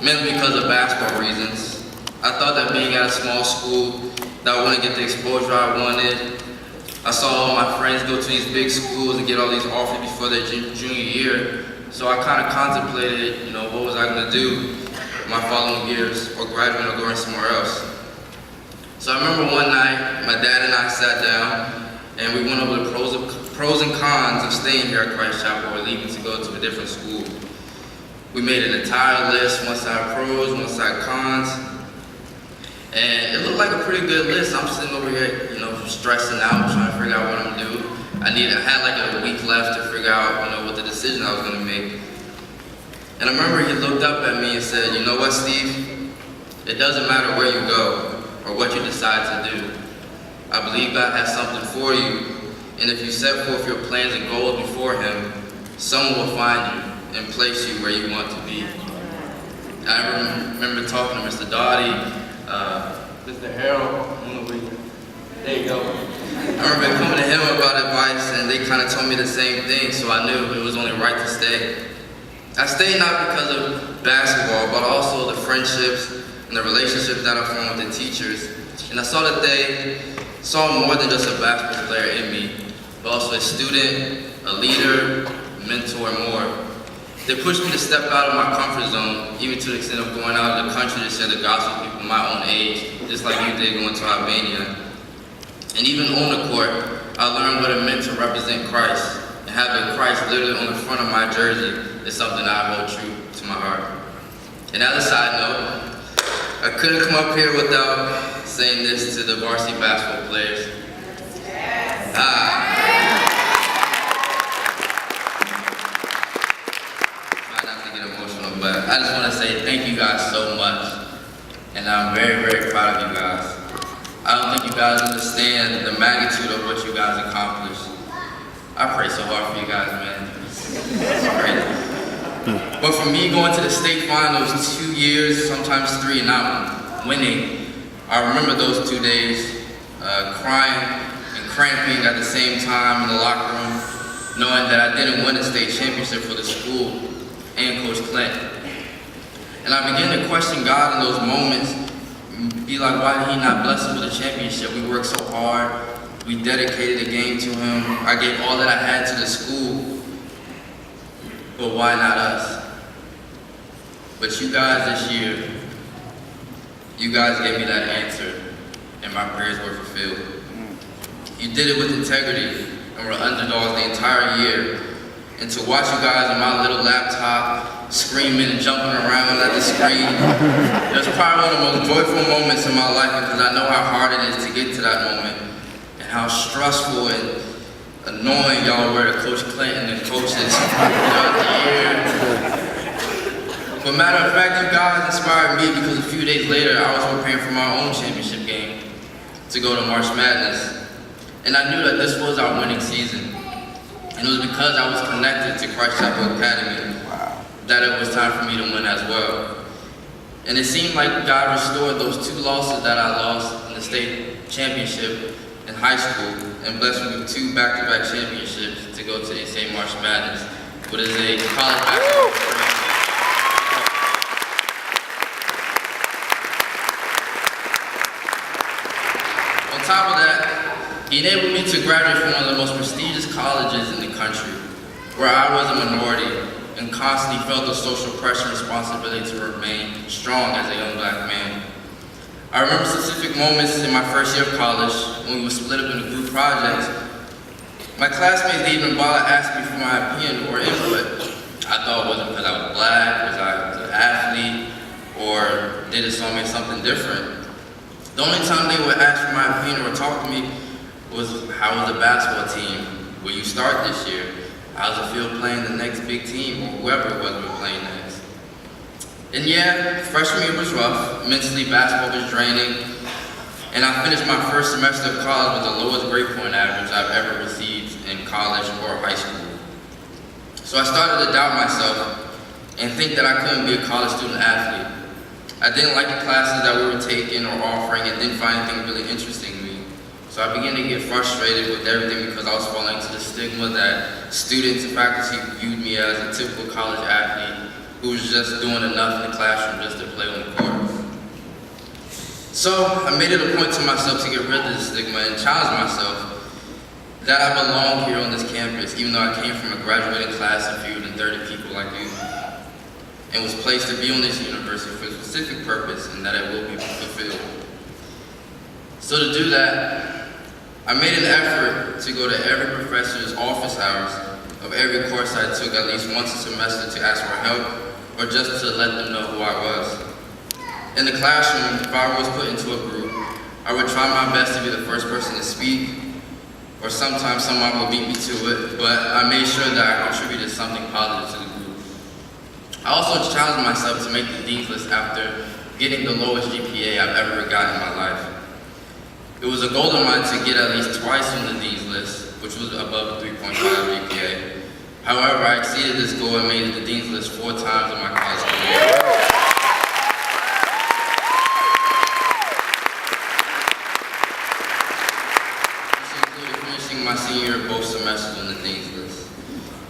mainly because of basketball reasons. I thought that being at a small school, that I wouldn't get the exposure I wanted. I saw all my friends go to these big schools and get all these offers before their junior year. So I kind of contemplated, what was I going to do my following years, or graduating or going somewhere else. So I remember one night, my dad and I sat down and we went over the pros and cons of staying here at Christ Chapel or leaving to go to a different school. We made an entire list, one side pros, one side cons. And it looked like a pretty good list. I'm sitting over here, stressing out, trying to figure out what I'm gonna do. I had like a week left to figure out, what the decision I was gonna make. And I remember he looked up at me and said, "You know what, Steve? It doesn't matter where you go or what you decide to do. I believe God has something for you, and if you set forth your plans and goals before Him, someone will find you and place you where you want to be." I remember talking to Mr. Doughty, Mr. Harold, there you go. I remember coming to him about advice, and they kind of told me the same thing, so I knew it was only right to stay. I stayed not because of basketball, but also the friendships and the relationships that I formed with the teachers. And I saw that they saw more than just a basketball player in me, but also a student, a leader, a mentor, and more. They pushed me to step out of my comfort zone, even to the extent of going out of the country to share the gospel with people my own age, just like you did going to Albania. And even on the court, I learned what it meant to represent Christ. And having Christ literally on the front of my jersey is something I hold true to my heart. And as a side note, I couldn't come up here without saying this to the varsity basketball players. Try not to get emotional, but I just want to say thank you guys so much. And I'm very, very proud of you guys. I don't think you guys understand the magnitude of what you guys accomplished. I pray so hard for you guys, man. It's crazy. But for me, going to the state finals 2 years, sometimes 3, and not winning, I remember those 2 days, crying and cramping at the same time in the locker room, knowing that I didn't win a state championship for the school and Coach Clint. And I began to question God in those moments, be like, why did He not bless us with a championship? We worked so hard. We dedicated the game to Him. I gave all that I had to the school. but why not us? But you guys this year, you guys gave me that answer, and my prayers were fulfilled. You did it with integrity, and were underdogs the entire year. And to watch you guys on my little laptop, screaming and jumping around at the screen, it was probably one of the most joyful moments in my life, because I know how hard it is to get to that moment, and how stressful and annoying y'all were to Coach Clinton and coaches throughout the year. But matter of fact, you guys inspired me, because a few days later, I was preparing for my own championship game to go to March Madness. And I knew that this was our winning season. And it was because I was connected to Christ Chapel Academy that it was time for me to win as well. And it seemed like God restored those 2 losses that I lost in the state championship in high school, and blessed me with 2 back-to-back championships to go to NCAA March Madness, what is a college basketball career. On top of that, he enabled me to graduate from one of the most prestigious colleges in the country, where I was a minority and constantly felt the social pressure and responsibility to remain strong as a young black man. I remember specific moments in my first year of college when we were split up into group projects. My classmates didn't even bother asking me for my opinion or input. I thought it wasn't because I was black, because I was an athlete, or they just saw me as something different. The only time they would ask for my opinion or talk to me was, how was the basketball team? Will you start this year? How's it feel playing the next big team, or whoever it was we were playing next? And yeah, freshman year was rough. Mentally, basketball was draining. And I finished my first semester of college with the lowest grade point average I've ever received in college or high school. So I started to doubt myself and think that I couldn't be a college student athlete. I didn't like the classes that we were taking or offering, and didn't find anything really interesting to me. So I began to get frustrated with everything, because I was falling into the stigma that students and faculty viewed me as a typical college athlete who was just doing enough in the classroom just to play on the court. So I made it a point to myself to get rid of this stigma and challenge myself that I belong here on this campus, even though I came from a graduating class of fewer than 30 people like you, and was placed to be on this university for a specific purpose, and that it will be fulfilled. So to do that, I made an effort to go to every professor's office hours of every course I took at least once a semester to ask for help, or just to let them know who I was. In the classroom, if I was put into a group, I would try my best to be the first person to speak, or sometimes someone would beat me to it, but I made sure that I contributed something positive to the group. I also challenged myself to make the Dean's List after getting the lowest GPA I've ever gotten in my life. It was a goal of mine to get at least twice on the Dean's List, which was above a 3.5 GPA. However, I exceeded this goal and made it to the Dean's List 4 times in my college career. This included finishing my senior year both semesters on the Dean's List.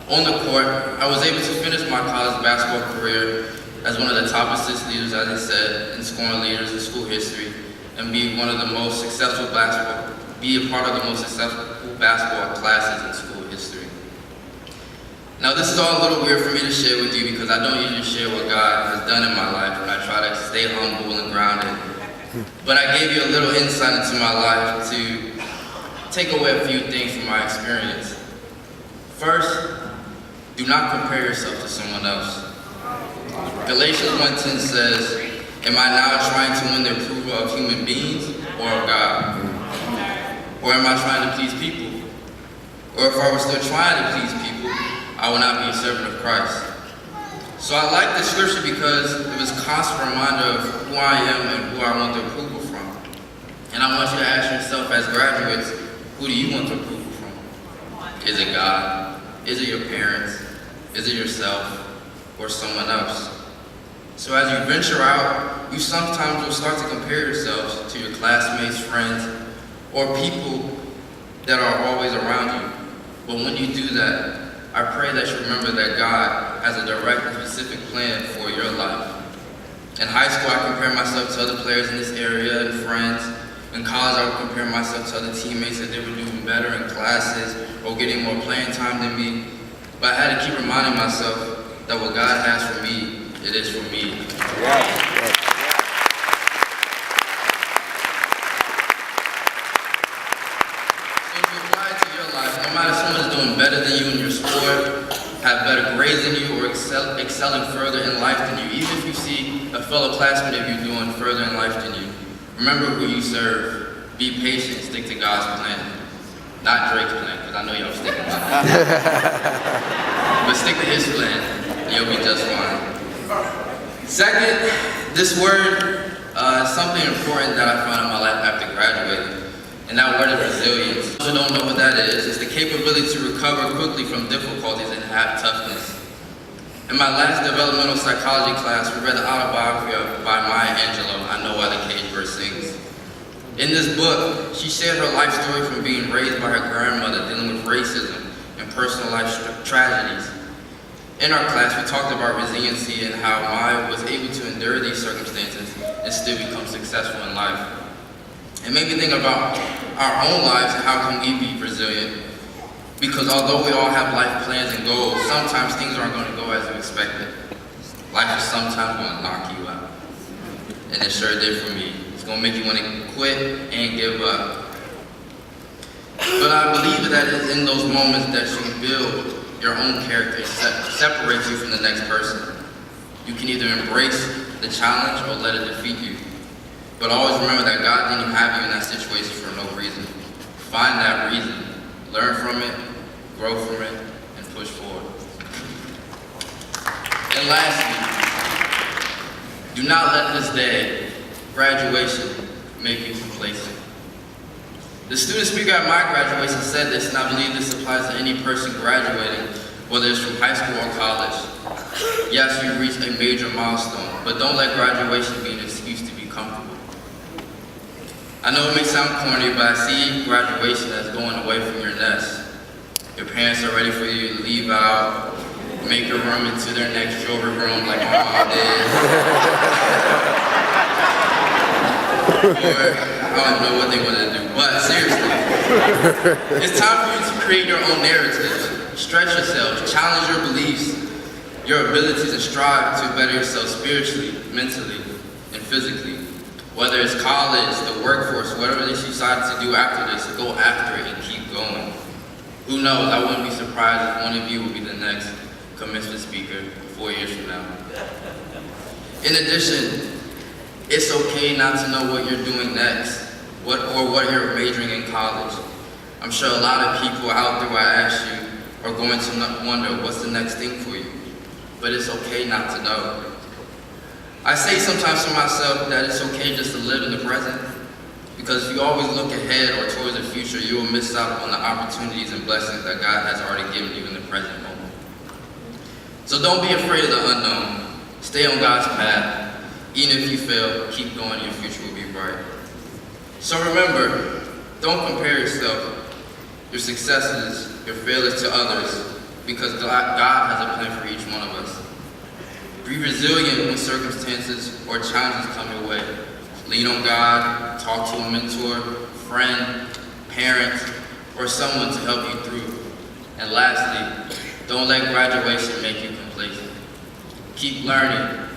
On the court, I was able to finish my college basketball career as one of the top assist leaders, as I said, and scoring leaders in school history, and be one of the most successful be a part of the most successful basketball classes in school history. Now, this is all a little weird for me to share with you, because I don't usually share what God has done in my life, and I try to stay humble and grounded. But I gave you a little insight into my life to take away a few things from my experience. First, do not compare yourself to someone else. Galatians 1:10 says, am I now trying to win the approval of human beings or of God? Or am I trying to please people? Or if I were still trying to please people, I will not be a servant of Christ. So I like this scripture because it was a constant reminder of who I am and who I want the approval from. And I want you to ask yourself as graduates, who do you want the approval from? Is it God? Is it your parents? Is it yourself? Or someone else? So as you venture out, you sometimes will start to compare yourselves to your classmates, friends, or people that are always around you. But when you do that, I pray that you remember that God has a direct and specific plan for your life. In high school, I compared myself to other players in this area and friends. In college, I would compare myself to other teammates that they were doing better in classes or getting more playing time than me. But I had to keep reminding myself that what God has for me, it is for me. So if you apply it to your life, no matter if someone is doing better than you in your sport, have better grades than you, or excelling further in life than you, even if you see a fellow classmate of you doing further in life than you, remember who you serve. Be patient, stick to God's plan. Not Drake's plan, because I know y'all sticking to it. But stick to his plan, and you'll be just fine. Second, this word is something important that I found in my life after graduating, and that word is resilience. Those who don't know what that is, it's the capability to recover quickly from difficulties and have toughness. In my last developmental psychology class, we read the autobiography by Maya Angelou, I Know Why the Caged Bird Sings. In this book, she shared her life story from being raised by her grandmother, dealing with racism and personal life tragedies. In our class, we talked about resiliency and how Maya was able to endure these circumstances and still become successful in life. It made me think about our own lives and how can we be resilient. Because although we all have life plans and goals, sometimes things aren't going to go as you expected. Life is sometimes going to knock you out. And it sure did for me. It's going to make you want to quit and give up. But I believe that it's in those moments that you build your own character and separates you from the next person. You can either embrace the challenge or let it defeat you. But always remember that God didn't have you in that situation for no reason. Find that reason, learn from it, grow from it, and push forward. And lastly, do not let this day, graduation, make you complacent. The student speaker at my graduation said this, and I believe this applies to any person graduating, whether it's from high school or college. Yes, you reached a major milestone, but don't let graduation be an excuse to be comfortable. I know it may sound corny, but I see graduation as going away from your nest. Your parents are ready for you to leave out, make your room into their next jewelry room like my mom did. Or, I don't know what they wanted to do, but seriously, it's time for you to create your own narratives. Stretch yourself, challenge your beliefs, your abilities, and strive to better yourself spiritually, mentally, and physically. Whether it's college, the workforce, whatever it is you decide to do after this, go after it and keep going. Who knows, I wouldn't be surprised if one of you will be the next commencement speaker 4 years from now. In addition, it's okay not to know what you're doing next, or what you're majoring in college. I'm sure a lot of people out there, when I ask you, are going to wonder what's the next thing for you. But it's okay not to know. I say sometimes to myself that it's okay just to live in the present, because if you always look ahead or towards the future, you will miss out on the opportunities and blessings that God has already given you in the present moment. So don't be afraid of the unknown. Stay on God's path. Even if you fail, keep going, your future will be bright. So remember, don't compare yourself, your successes, your failures to others, because God has a plan for each one of us. Be resilient when circumstances or challenges come your way. Lean on God, talk to a mentor, friend, parent, or someone to help you through. And lastly, don't let graduation make you complacent. Keep learning,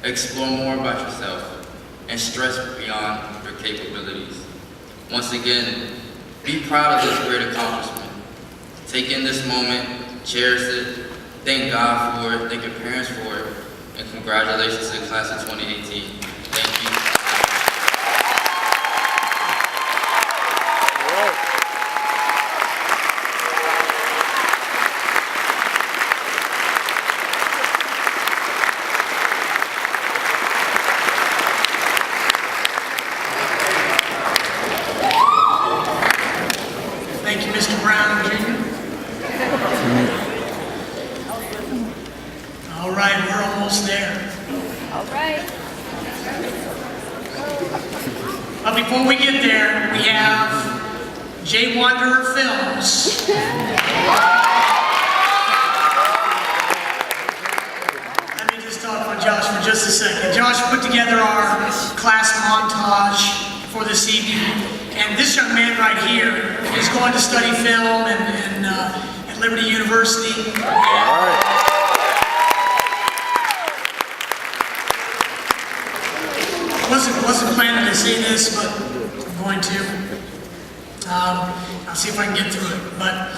explore more about yourself, and stress beyond your capabilities. Once again, be proud of this great accomplishment. Take in this moment, cherish it, thank God for it, thank your parents for it, and congratulations to the class of 2018. Thank you. Thank you, Mr. Brown, Jr. All right, we're almost there. All right. But before we get there, we have J. Wanderer Films. Let me just talk about Josh for just a second. Josh put together our class montage for this evening. And this young man right here is going to study film at Liberty University. wasn't planning to say this, but I'm going to. I'll see if I can get through it. But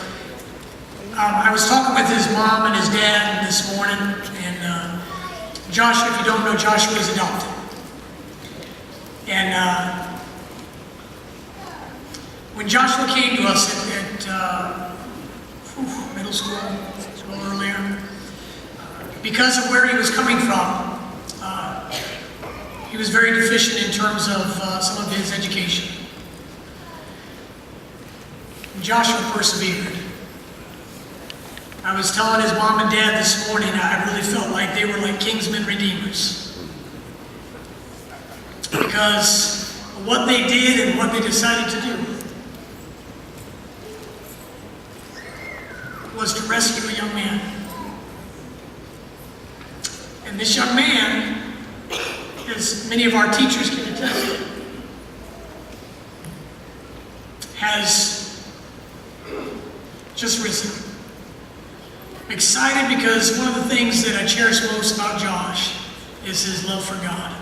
I was talking with his mom and his dad this morning, and Joshua, if you don't know, Joshua is adopted. And when Joshua came to us at middle school, a little earlier, because of where he was coming from, he was very deficient in terms of some of his education. Joshua persevered. I was telling his mom and dad this morning, I really felt like they were like kingsmen redeemers. Because of what they did and what they decided to do was to rescue a young man. And this young man, as many of our teachers can attest, has just risen. I'm excited because one of the things that I cherish most about Josh is his love for God.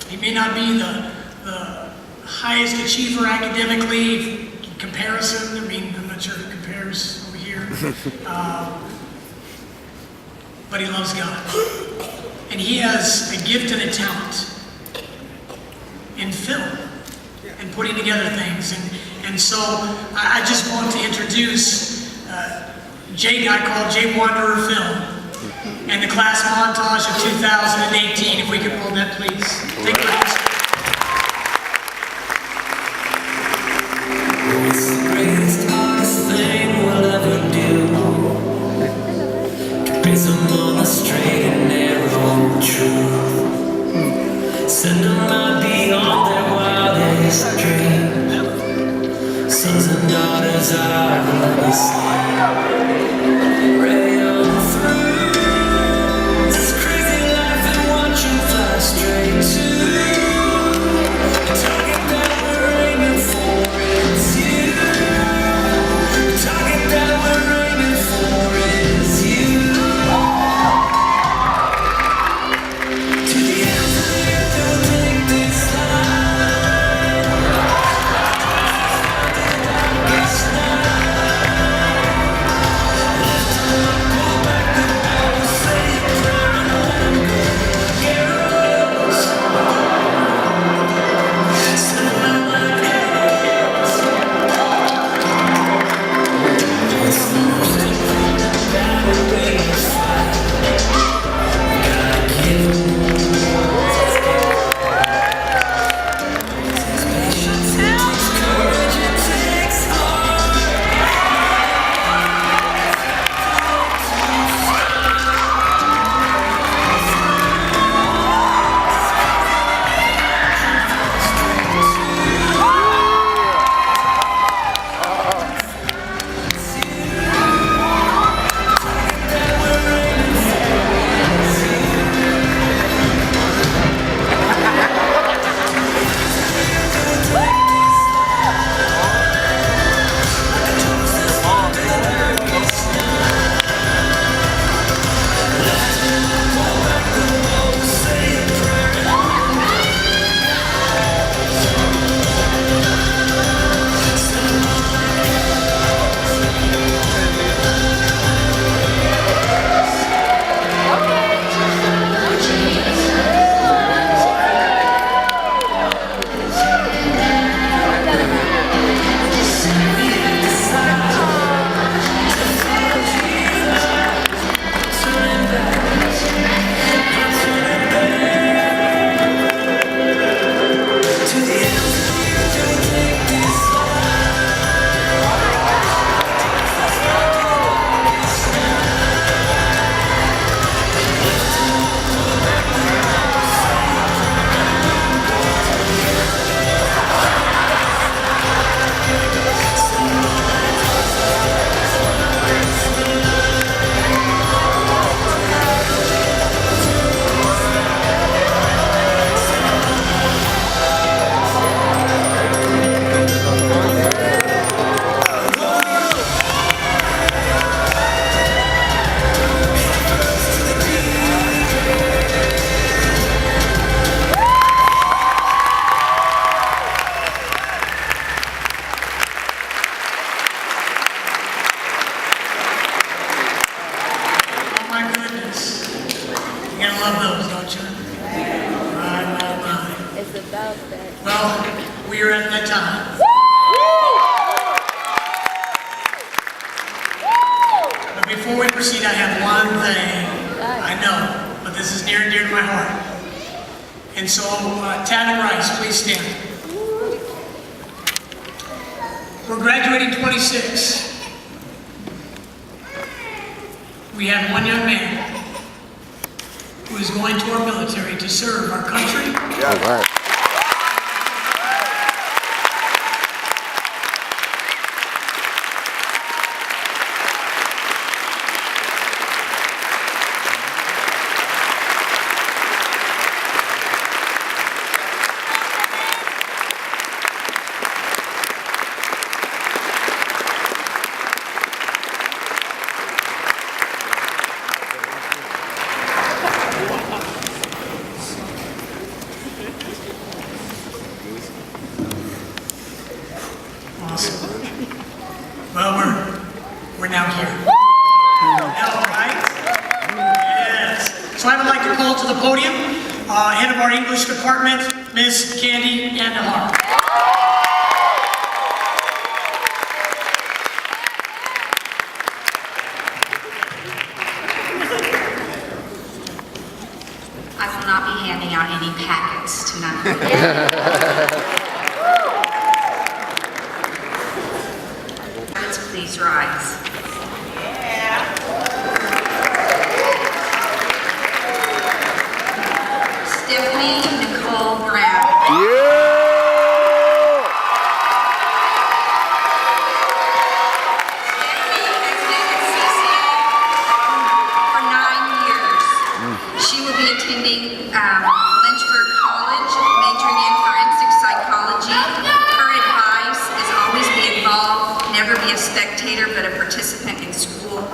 He may not be the highest achiever academically in comparison. I mean, I'm not sure who compares over here. But he loves God. And he has a gift and a talent in film and putting together things. And so I just want to introduce I call Jay Wanderer Film and the class montage of 2018. If we could roll that, please. Thank you. It's the greatest, hardest thing we'll ever do, to base them on the straight and narrow truth. Send them out beyond their wildest dreams. Sons and daughters are the legacy. Ray on through this crazy life and watch them fly straight to the target that we're aiming for. It's you. The target that we're aiming for is you. To the end of the earth, they'll take this line. Darkest night. time. But before we proceed, I have one thing. I know, but this is near and dear to my heart. And so, Tad and Rice, please stand. We're graduating 26. We have one young man who is going to our military to serve our country. Yeah, right. Well, we're now here. Now, right? Yes. So I would like to call to the podium, head of our English department, Miss Candy Andahar. I will not be handing out any packets tonight. Please rise. Stephanie Nicole Brown. Stephanie has been at CCA for 9 years. She will be attending Lynchburg College, majoring in forensic psychology. Her advice is always be involved, never be a spectator but a participant in school.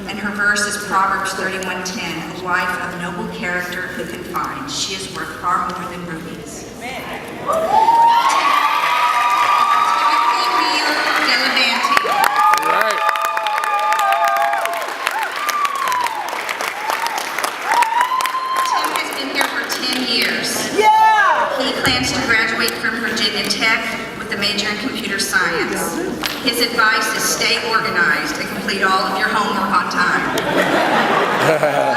And her verse is Proverbs 31:10, a wife of noble character who can find. She is worth far more than rubies. Tim has been here for 10 years. He plans to graduate from Virginia Tech with a major in computer science. His advice is stay organized and complete all of your homework on time.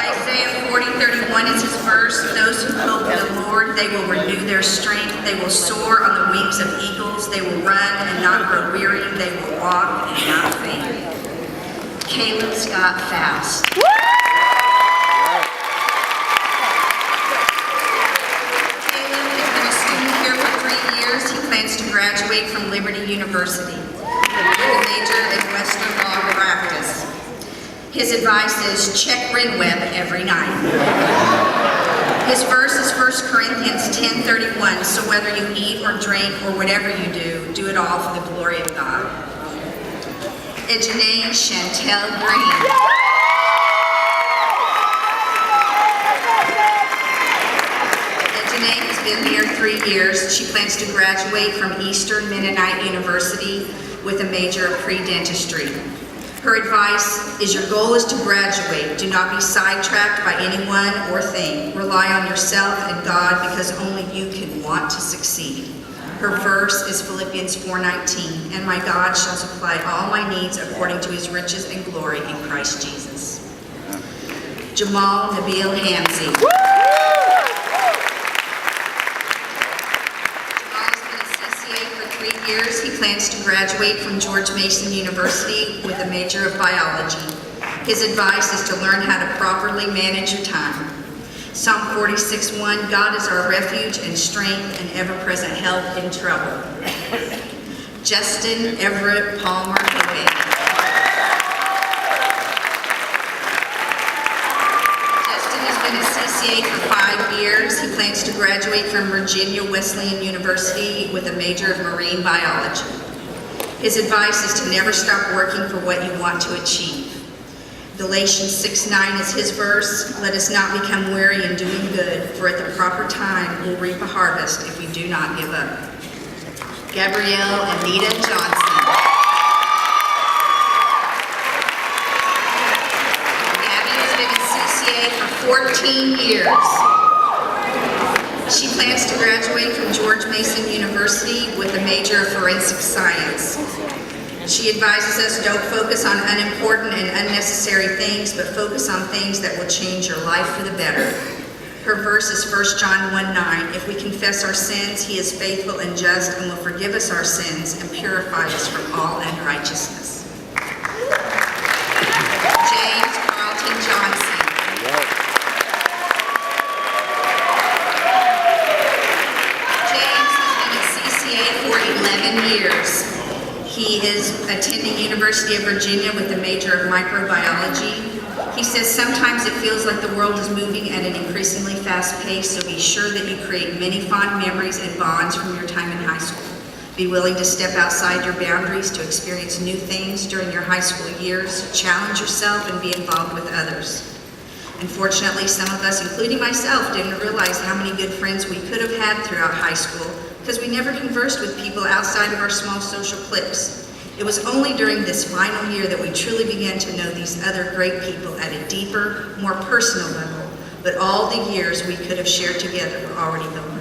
Isaiah 40:31 is his verse. Those who hope in the Lord, they will renew their strength. They will soar on the wings of eagles. They will run and not grow weary. They will walk and not faint. Caleb Scott Fast. He plans to graduate from Liberty University with a major in Western law practice. His advice is check RenWeb every night. His verse is 1 Corinthians 10:31, so whether you eat or drink or whatever you do, do it all for the glory of God. Ejanae Chantel Green. Ejanae has been here 3 years. She plans to graduate from Eastern Mennonite University with a major of pre-dentistry. Her advice is your goal is to graduate. Do not be sidetracked by anyone or thing. Rely on yourself and God because only you can want to succeed. Her verse is Philippians 4:19, and my God shall supply all my needs according to his riches and glory in Christ Jesus. Jamal Nabil Hamzy. For 3 years, he plans to graduate from George Mason University with a major of biology. His advice is to learn how to properly manage your time. Psalm 46:1, God is our refuge and strength and ever-present help in trouble. Justin Everett Palmer Ewing. Justin has been at CCA for 5 years. He plans to graduate from Virginia Wesleyan University with a major of marine biology. His advice is to never stop working for what you want to achieve. Galatians 6:9 is his verse. Let us not become weary in doing good, for at the proper time we'll reap a harvest if we do not give up. Gabrielle Anita Johnson. Gabby has been in CCA for 14 years. She plans to graduate from George Mason University with a major of forensic science. She advises us, don't focus on unimportant and unnecessary things, but focus on things that will change your life for the better. Her verse is 1 John 1:9. If we confess our sins, he is faithful and just and will forgive us our sins and purify us from all unrighteousness. James Carlton Johnson. James has been at CCA for 11 years. He is attending University of Virginia with a major of microbiology. He says sometimes it feels like the world is moving at an increasingly fast pace, so be sure that you create many fond memories and bonds from your time in high school. Be willing to step outside your boundaries to experience new things during your high school years, challenge yourself, and be involved with others. Unfortunately, some of us, including myself, didn't realize how many good friends we could have had throughout high school because we never conversed with people outside of our small social cliques. It was only during this final year that we truly began to know these other great people at a deeper, more personal level, but all the years we could have shared together were already gone.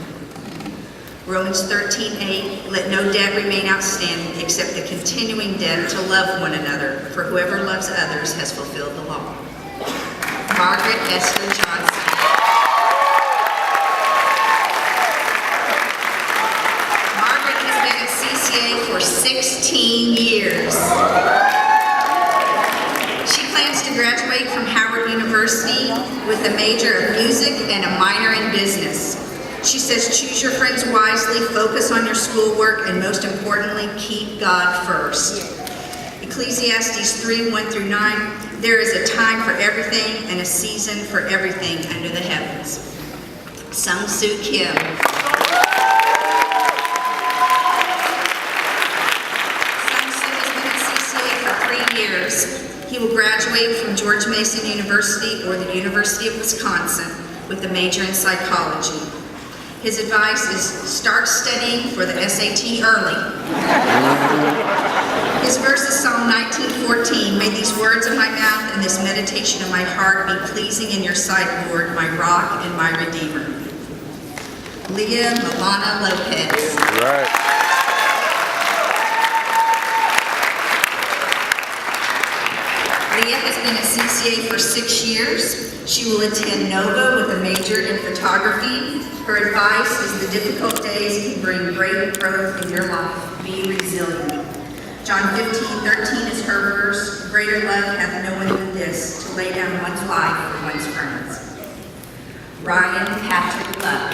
Romans 13:8, let no debt remain outstanding except the continuing debt to love one another, for whoever loves others has fulfilled the law. Margaret Esther Johnson. For 16 years. She plans to graduate from Howard University with a major of music and a minor in business. She says choose your friends wisely, focus on your schoolwork, and most importantly, keep God first. Ecclesiastes 3:1-9, there is a time for everything and a season for everything under the heavens. Sung Soo Kim. He will graduate from George Mason University or the University of Wisconsin with a major in psychology. His advice is start studying for the SAT early. His verse is Psalm 19:14. May these words of my mouth and this meditation of my heart be pleasing in your sight, Lord, my rock and my redeemer. Leah Milana Lopez. Right. Leah has been at CCA for 6 years. She will attend Nova with a major in photography. Her advice is the difficult days can bring great growth in your life. Be resilient. John 15:13 is her verse. Greater love hath no one than this, to lay down one's life for one's friends. Ryan Patrick Love.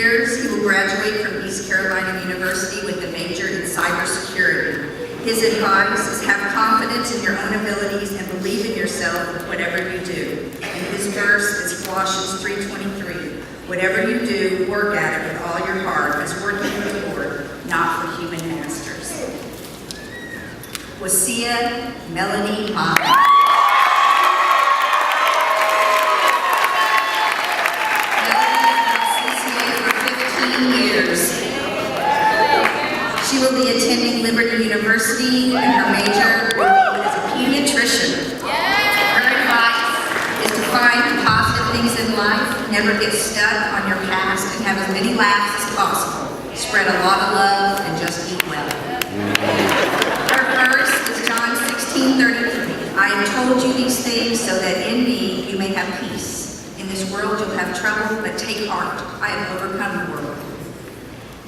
He will graduate from East Carolina University with a major in cybersecurity. His advice is have confidence in your own abilities and believe in yourself with whatever you do. And his verse is Colossians 3:23. Whatever you do, work at it with all your heart as working for the Lord, not for human masters. Wasia Melanie Hahn. She will be attending Liberty University, and her major will be as a pediatrician. Her advice is to find the positive things in life, never get stuck on your past, and have as many laughs as possible. Spread a lot of love and just eat well. Her verse is John 16:33. I have told you these things so that in me you may have peace. In this world you'll have trouble, but take heart. I have overcome the world.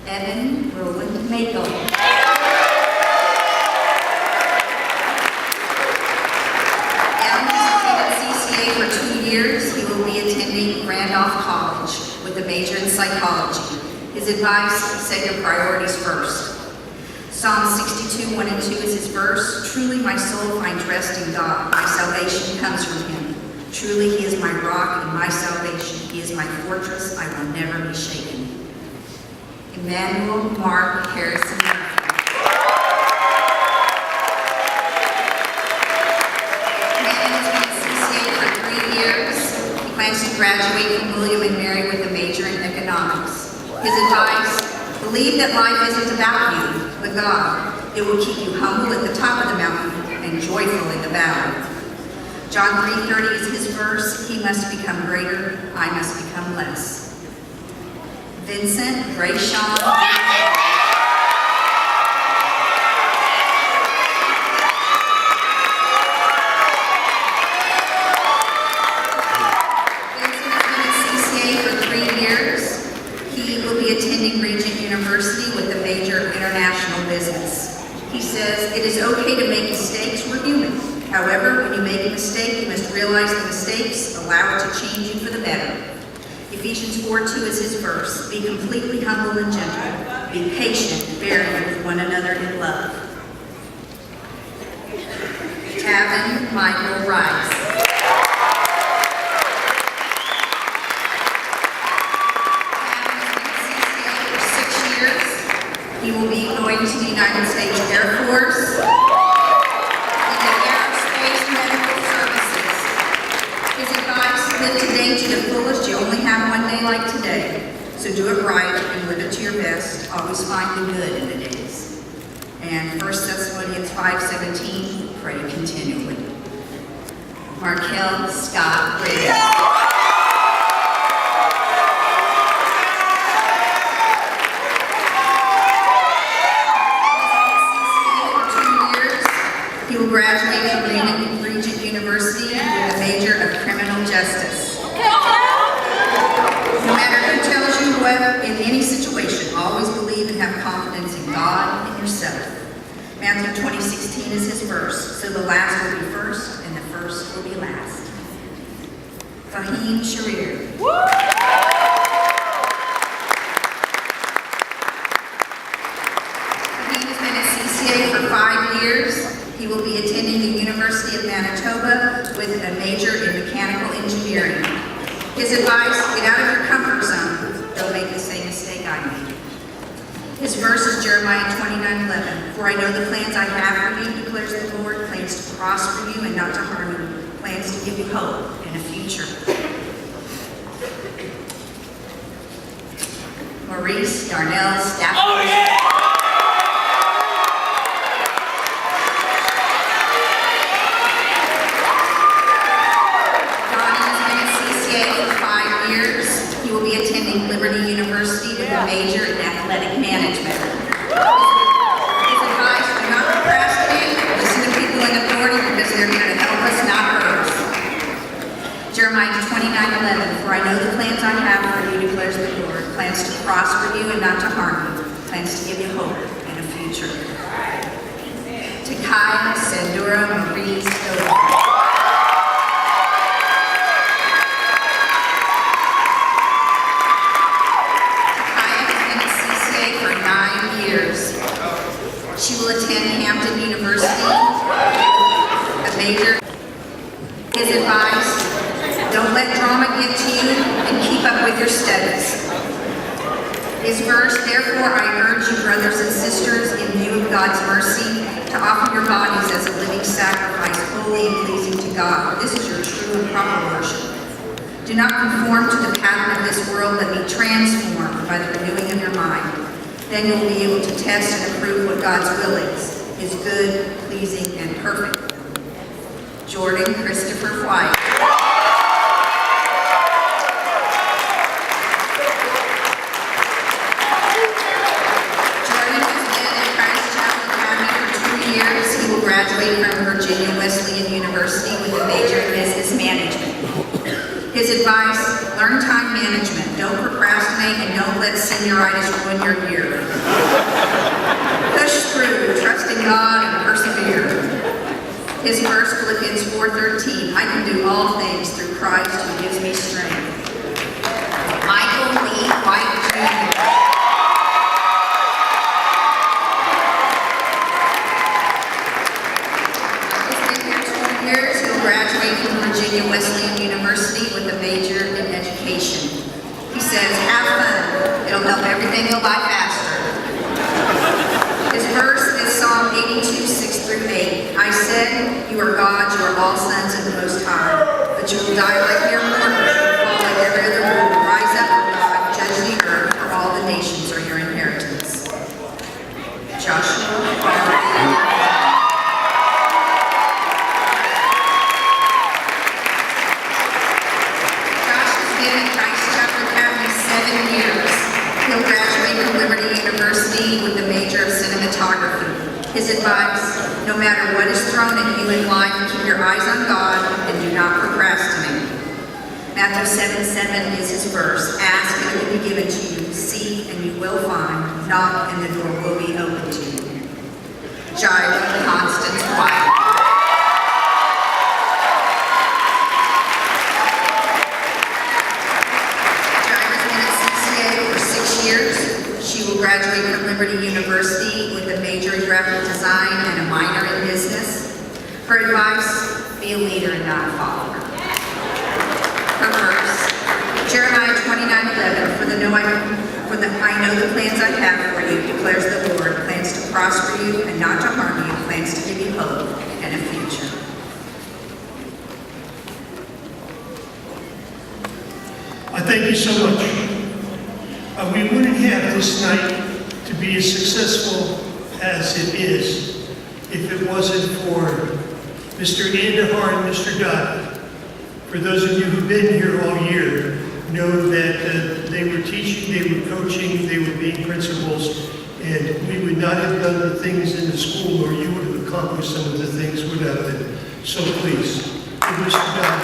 Evan Roland Mako. Evan has attended CCA for 2 years. He will be attending Randolph College with a major in psychology. His advice, set your priorities first. Psalm 62:1-2 is his verse. Truly my soul finds rest in God. My salvation comes from him. Truly he is my rock and my salvation. He is my fortress. I will never be shaken. Emmanuel Mark Harrison. Emmanuel has been at CCA for 3 years. He plans to graduate from William and Mary with a major in economics. His advice, believe that life isn't about you, but God. It will keep you humble at the top of the mountain and and joyful in the valley. John 3:30 is his verse. He must become greater, I must become less. Vincent Rayshawn. Attending Regent University with a major of international business. He says, it is okay to make mistakes, we're human. However, when you make a mistake, you must realize the mistakes, allow it to change you for the better. Ephesians 4:2 is his verse. Be completely humble and gentle. Be patient, bearing with one another in love. Tavin Michael Rice. He will be going to the United States Air Force in the Aerospace Medical Services. His advice, live today to the fullest. You only have one day like today. So do it right and live it to your best. Always find the good in the days. And 1 Thessalonians 5:17, pray continually. Markel Scott Riggs. Graduate from Regent University with a major of criminal justice. No matter who tells you what, in any situation, always believe and have confidence in God and yourself. Matthew 20:16 is his verse. So the last will be first, and the first will be last. Fahim Sharir. Fahim has been at CCA for 5 years. He will be attending the University of Manitoba with a major in mechanical engineering. His advice, get out of your comfort zone. Don't make the same mistake I made. His verse is Jeremiah 29:11. For I know the plans I have for you, declares the Lord, plans to prosper you and not to harm you, plans to give you hope and a future. Maurice Darnell Stafford. Oh, yeah! Liberty University with a major in athletic management. His advice, do not procrastinate, listen to people in authority because they're here to help us, not hurt us. Jeremiah 29:11, for I know the plans I have for you, declares the Lord, plans to prosper you and not to harm you, plans to give you hope and a future. Takaya Sandura Maurice Oda. She will attend Hampton University, a major. His advice, don't let drama get to you and keep up with your studies. His verse, therefore I urge you, brothers and sisters, in view of God's mercy, to offer your bodies as a living sacrifice, holy and pleasing to God. This is your true and proper worship. Do not conform to the pattern of this world, but be transformed by the renewing of your mind. Then you'll be able to test and approve what God's will is good, pleasing, and perfect. Jordan Christopher White. Jordan has been at Christ Chapel Academy for 2 years. He will graduate from Virginia Wesleyan University with a major in business management. His advice, learn time management. Don't procrastinate and don't let senioritis ruin your year. Push through, trust in God and persevere. His verse, Philippians 4:13, I can do all things through Christ who gives me strength. Michael Lee White Jr. Virginia Wesleyan University with a major in education. He says, have fun. It'll help everything go by faster. His verse is Psalm 82:6-8. I said, you are gods, you are all sons of the Most High, but you will die like mere mortals, fall like every other mortal. Rise up, O God, judge the earth, for all the nations are your inheritance. Joshua. University with a major of cinematography. His advice, no matter what is thrown at you in life, keep your eyes on God and do not procrastinate. Matthew 7:7 is his verse. Ask and it will be given to you. Seek and you will find. Knock and the door will be open to you. Jaira Constance White. Jaira's been at CCA for 6 years. She will graduate from Liberty University with a major in graphic design and a minor in business. Her advice, be a leader and not a follower. Her verse, Jeremiah 29:11, for I know the plans I have for you, declares the Lord, plans to prosper you and not to harm you, plans to give you hope and a future. I thank you so much. We wouldn't have this night to be as successful as it is if it wasn't for Mr. Andahar and Mr. Dodd. For those of you who've been here all year, know that they were teaching, they were coaching, they were being principals, and we would not have done the things in the school, or you would have accomplished some of the things without them. So please, give Mr. Dodd.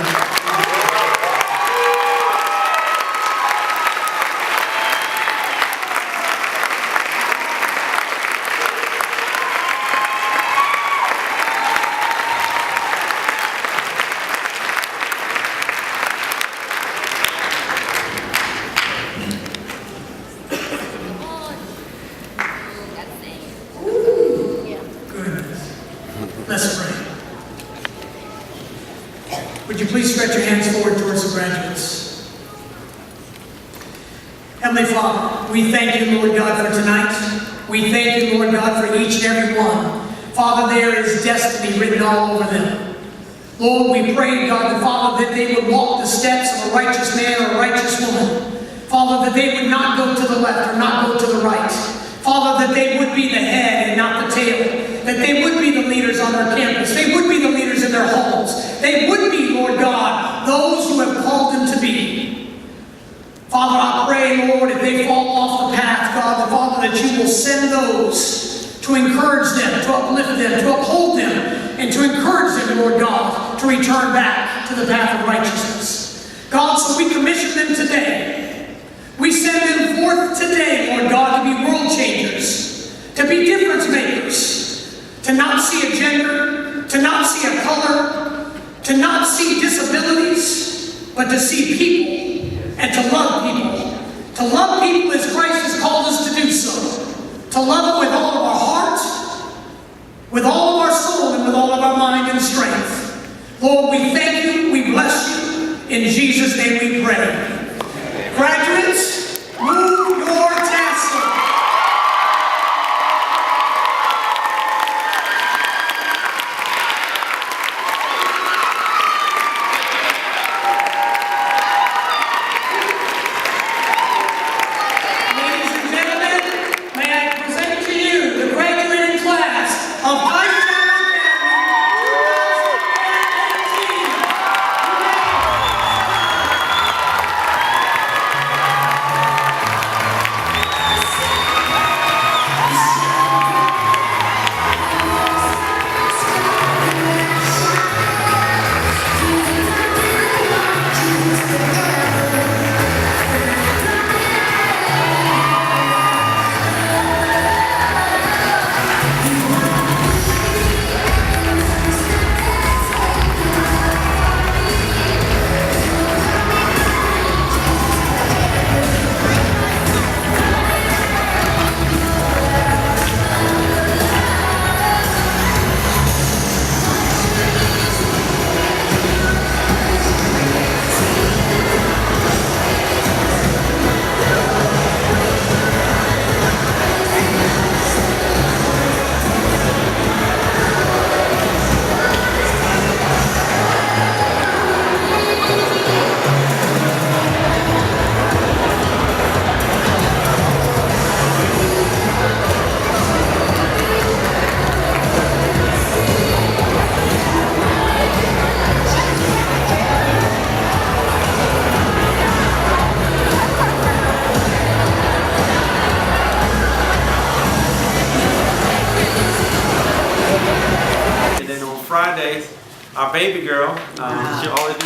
Let's pray. Would you please stretch your hands forward towards the graduates? Heavenly Father, we thank you, Lord God, for tonight. We thank you, Lord God, for each and every one. Father, there is destiny written all over them. Lord, we pray, God, the Father, that they would walk the steps of a righteous man or a righteous woman. Father, that they would not go to the left or not go to the right. Father, that they would be the head and not the tail. That they would be the leaders on their campus. They would be the leaders in their homes. They would be, Lord God, those who have called them to be. Father, I pray, Lord, if they fall off the path, God, the Father, that you will send those to encourage them, to uplift them, to uphold them, and to encourage them, Lord God, to return back to the path of righteousness. God, so we commission them today. We send them forth today, Lord God, to be world changers, to be difference makers, to not see a gender, to not see a color, to not see disabilities, but to see people and to love people. To love people as Christ has called us to do so. To love them with all of our heart, with all of our soul, and with all of our mind and strength. Lord, we thank you, we bless you. In Jesus' name we pray. Graduates, move your tassel. Ladies and gentlemen, may I present to you the graduating class of High School Academy 2018.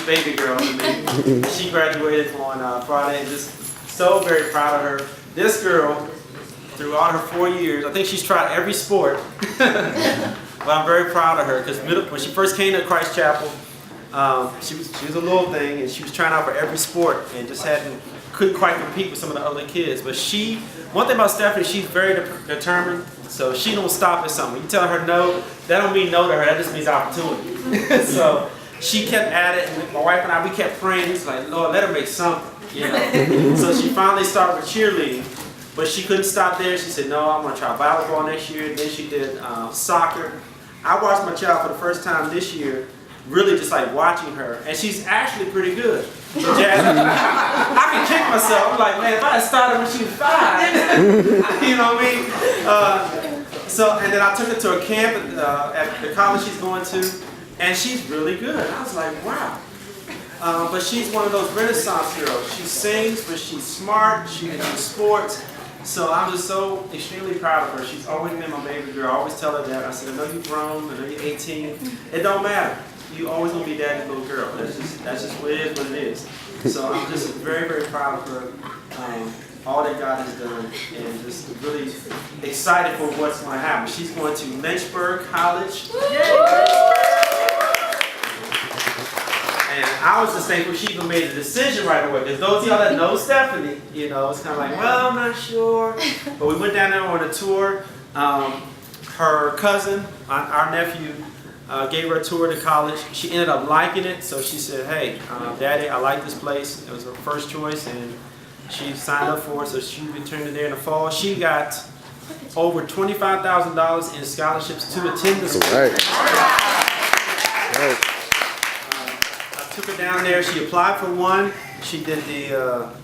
baby girl to me. She graduated on Friday, and just so very proud of her. This girl, throughout her 4 years, I think she's tried every sport, but I'm very proud of her because when she first came to Christ Chapel, she was a little thing, and she was trying out for every sport and just couldn't quite compete with some of the other kids. But one thing about Stephanie, she's very determined, so she don't stop at something. You tell her no, that don't mean no to her, that just means opportunity. So she kept at it, and my wife and I, we kept praying. It's like, Lord, let her make something, you know. So she finally started with cheerleading, but she couldn't stop there. She said, no, I'm gonna try volleyball next year. Then she did soccer. I watched my child for the first time this year, really just like watching her, and she's actually pretty good. So Jazz, I can kick myself. I'm like, man, if I had started when she was 5, you know what I mean? And then I took her to a camp at the college she's going to, and she's really good. I was like, wow. But she's one of those Renaissance girls. She sings, but she's smart. She can do sports. So I'm just so extremely proud of her. She's always been my baby girl. I always tell her that. I said, I know you've grown. I know you're 18. It don't matter. You always gonna be daddy's little girl. That's just what it is, what it is. So I'm just very, very proud of her, all that God has done, and just really excited for what's going to happen. She's going to Lynchburg College. And I was just thankful she even made a decision right away. Because those of y'all that know Stephanie, you know, it's kind of like, well, I'm not sure. But we went down there on a tour. Her cousin, our nephew, gave her a tour to college. She ended up liking it, so she said, hey, Daddy, I like this place. It was her first choice, and she signed up for it, so she returned it there in the fall. She got over $25,000 in scholarships to attend the school. Right. I took her down there. She applied for one. She did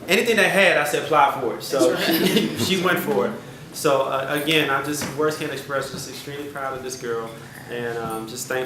anything they had, I said apply for it. So she went for it. So again, words can't express, just extremely proud of this girl, and just thankful.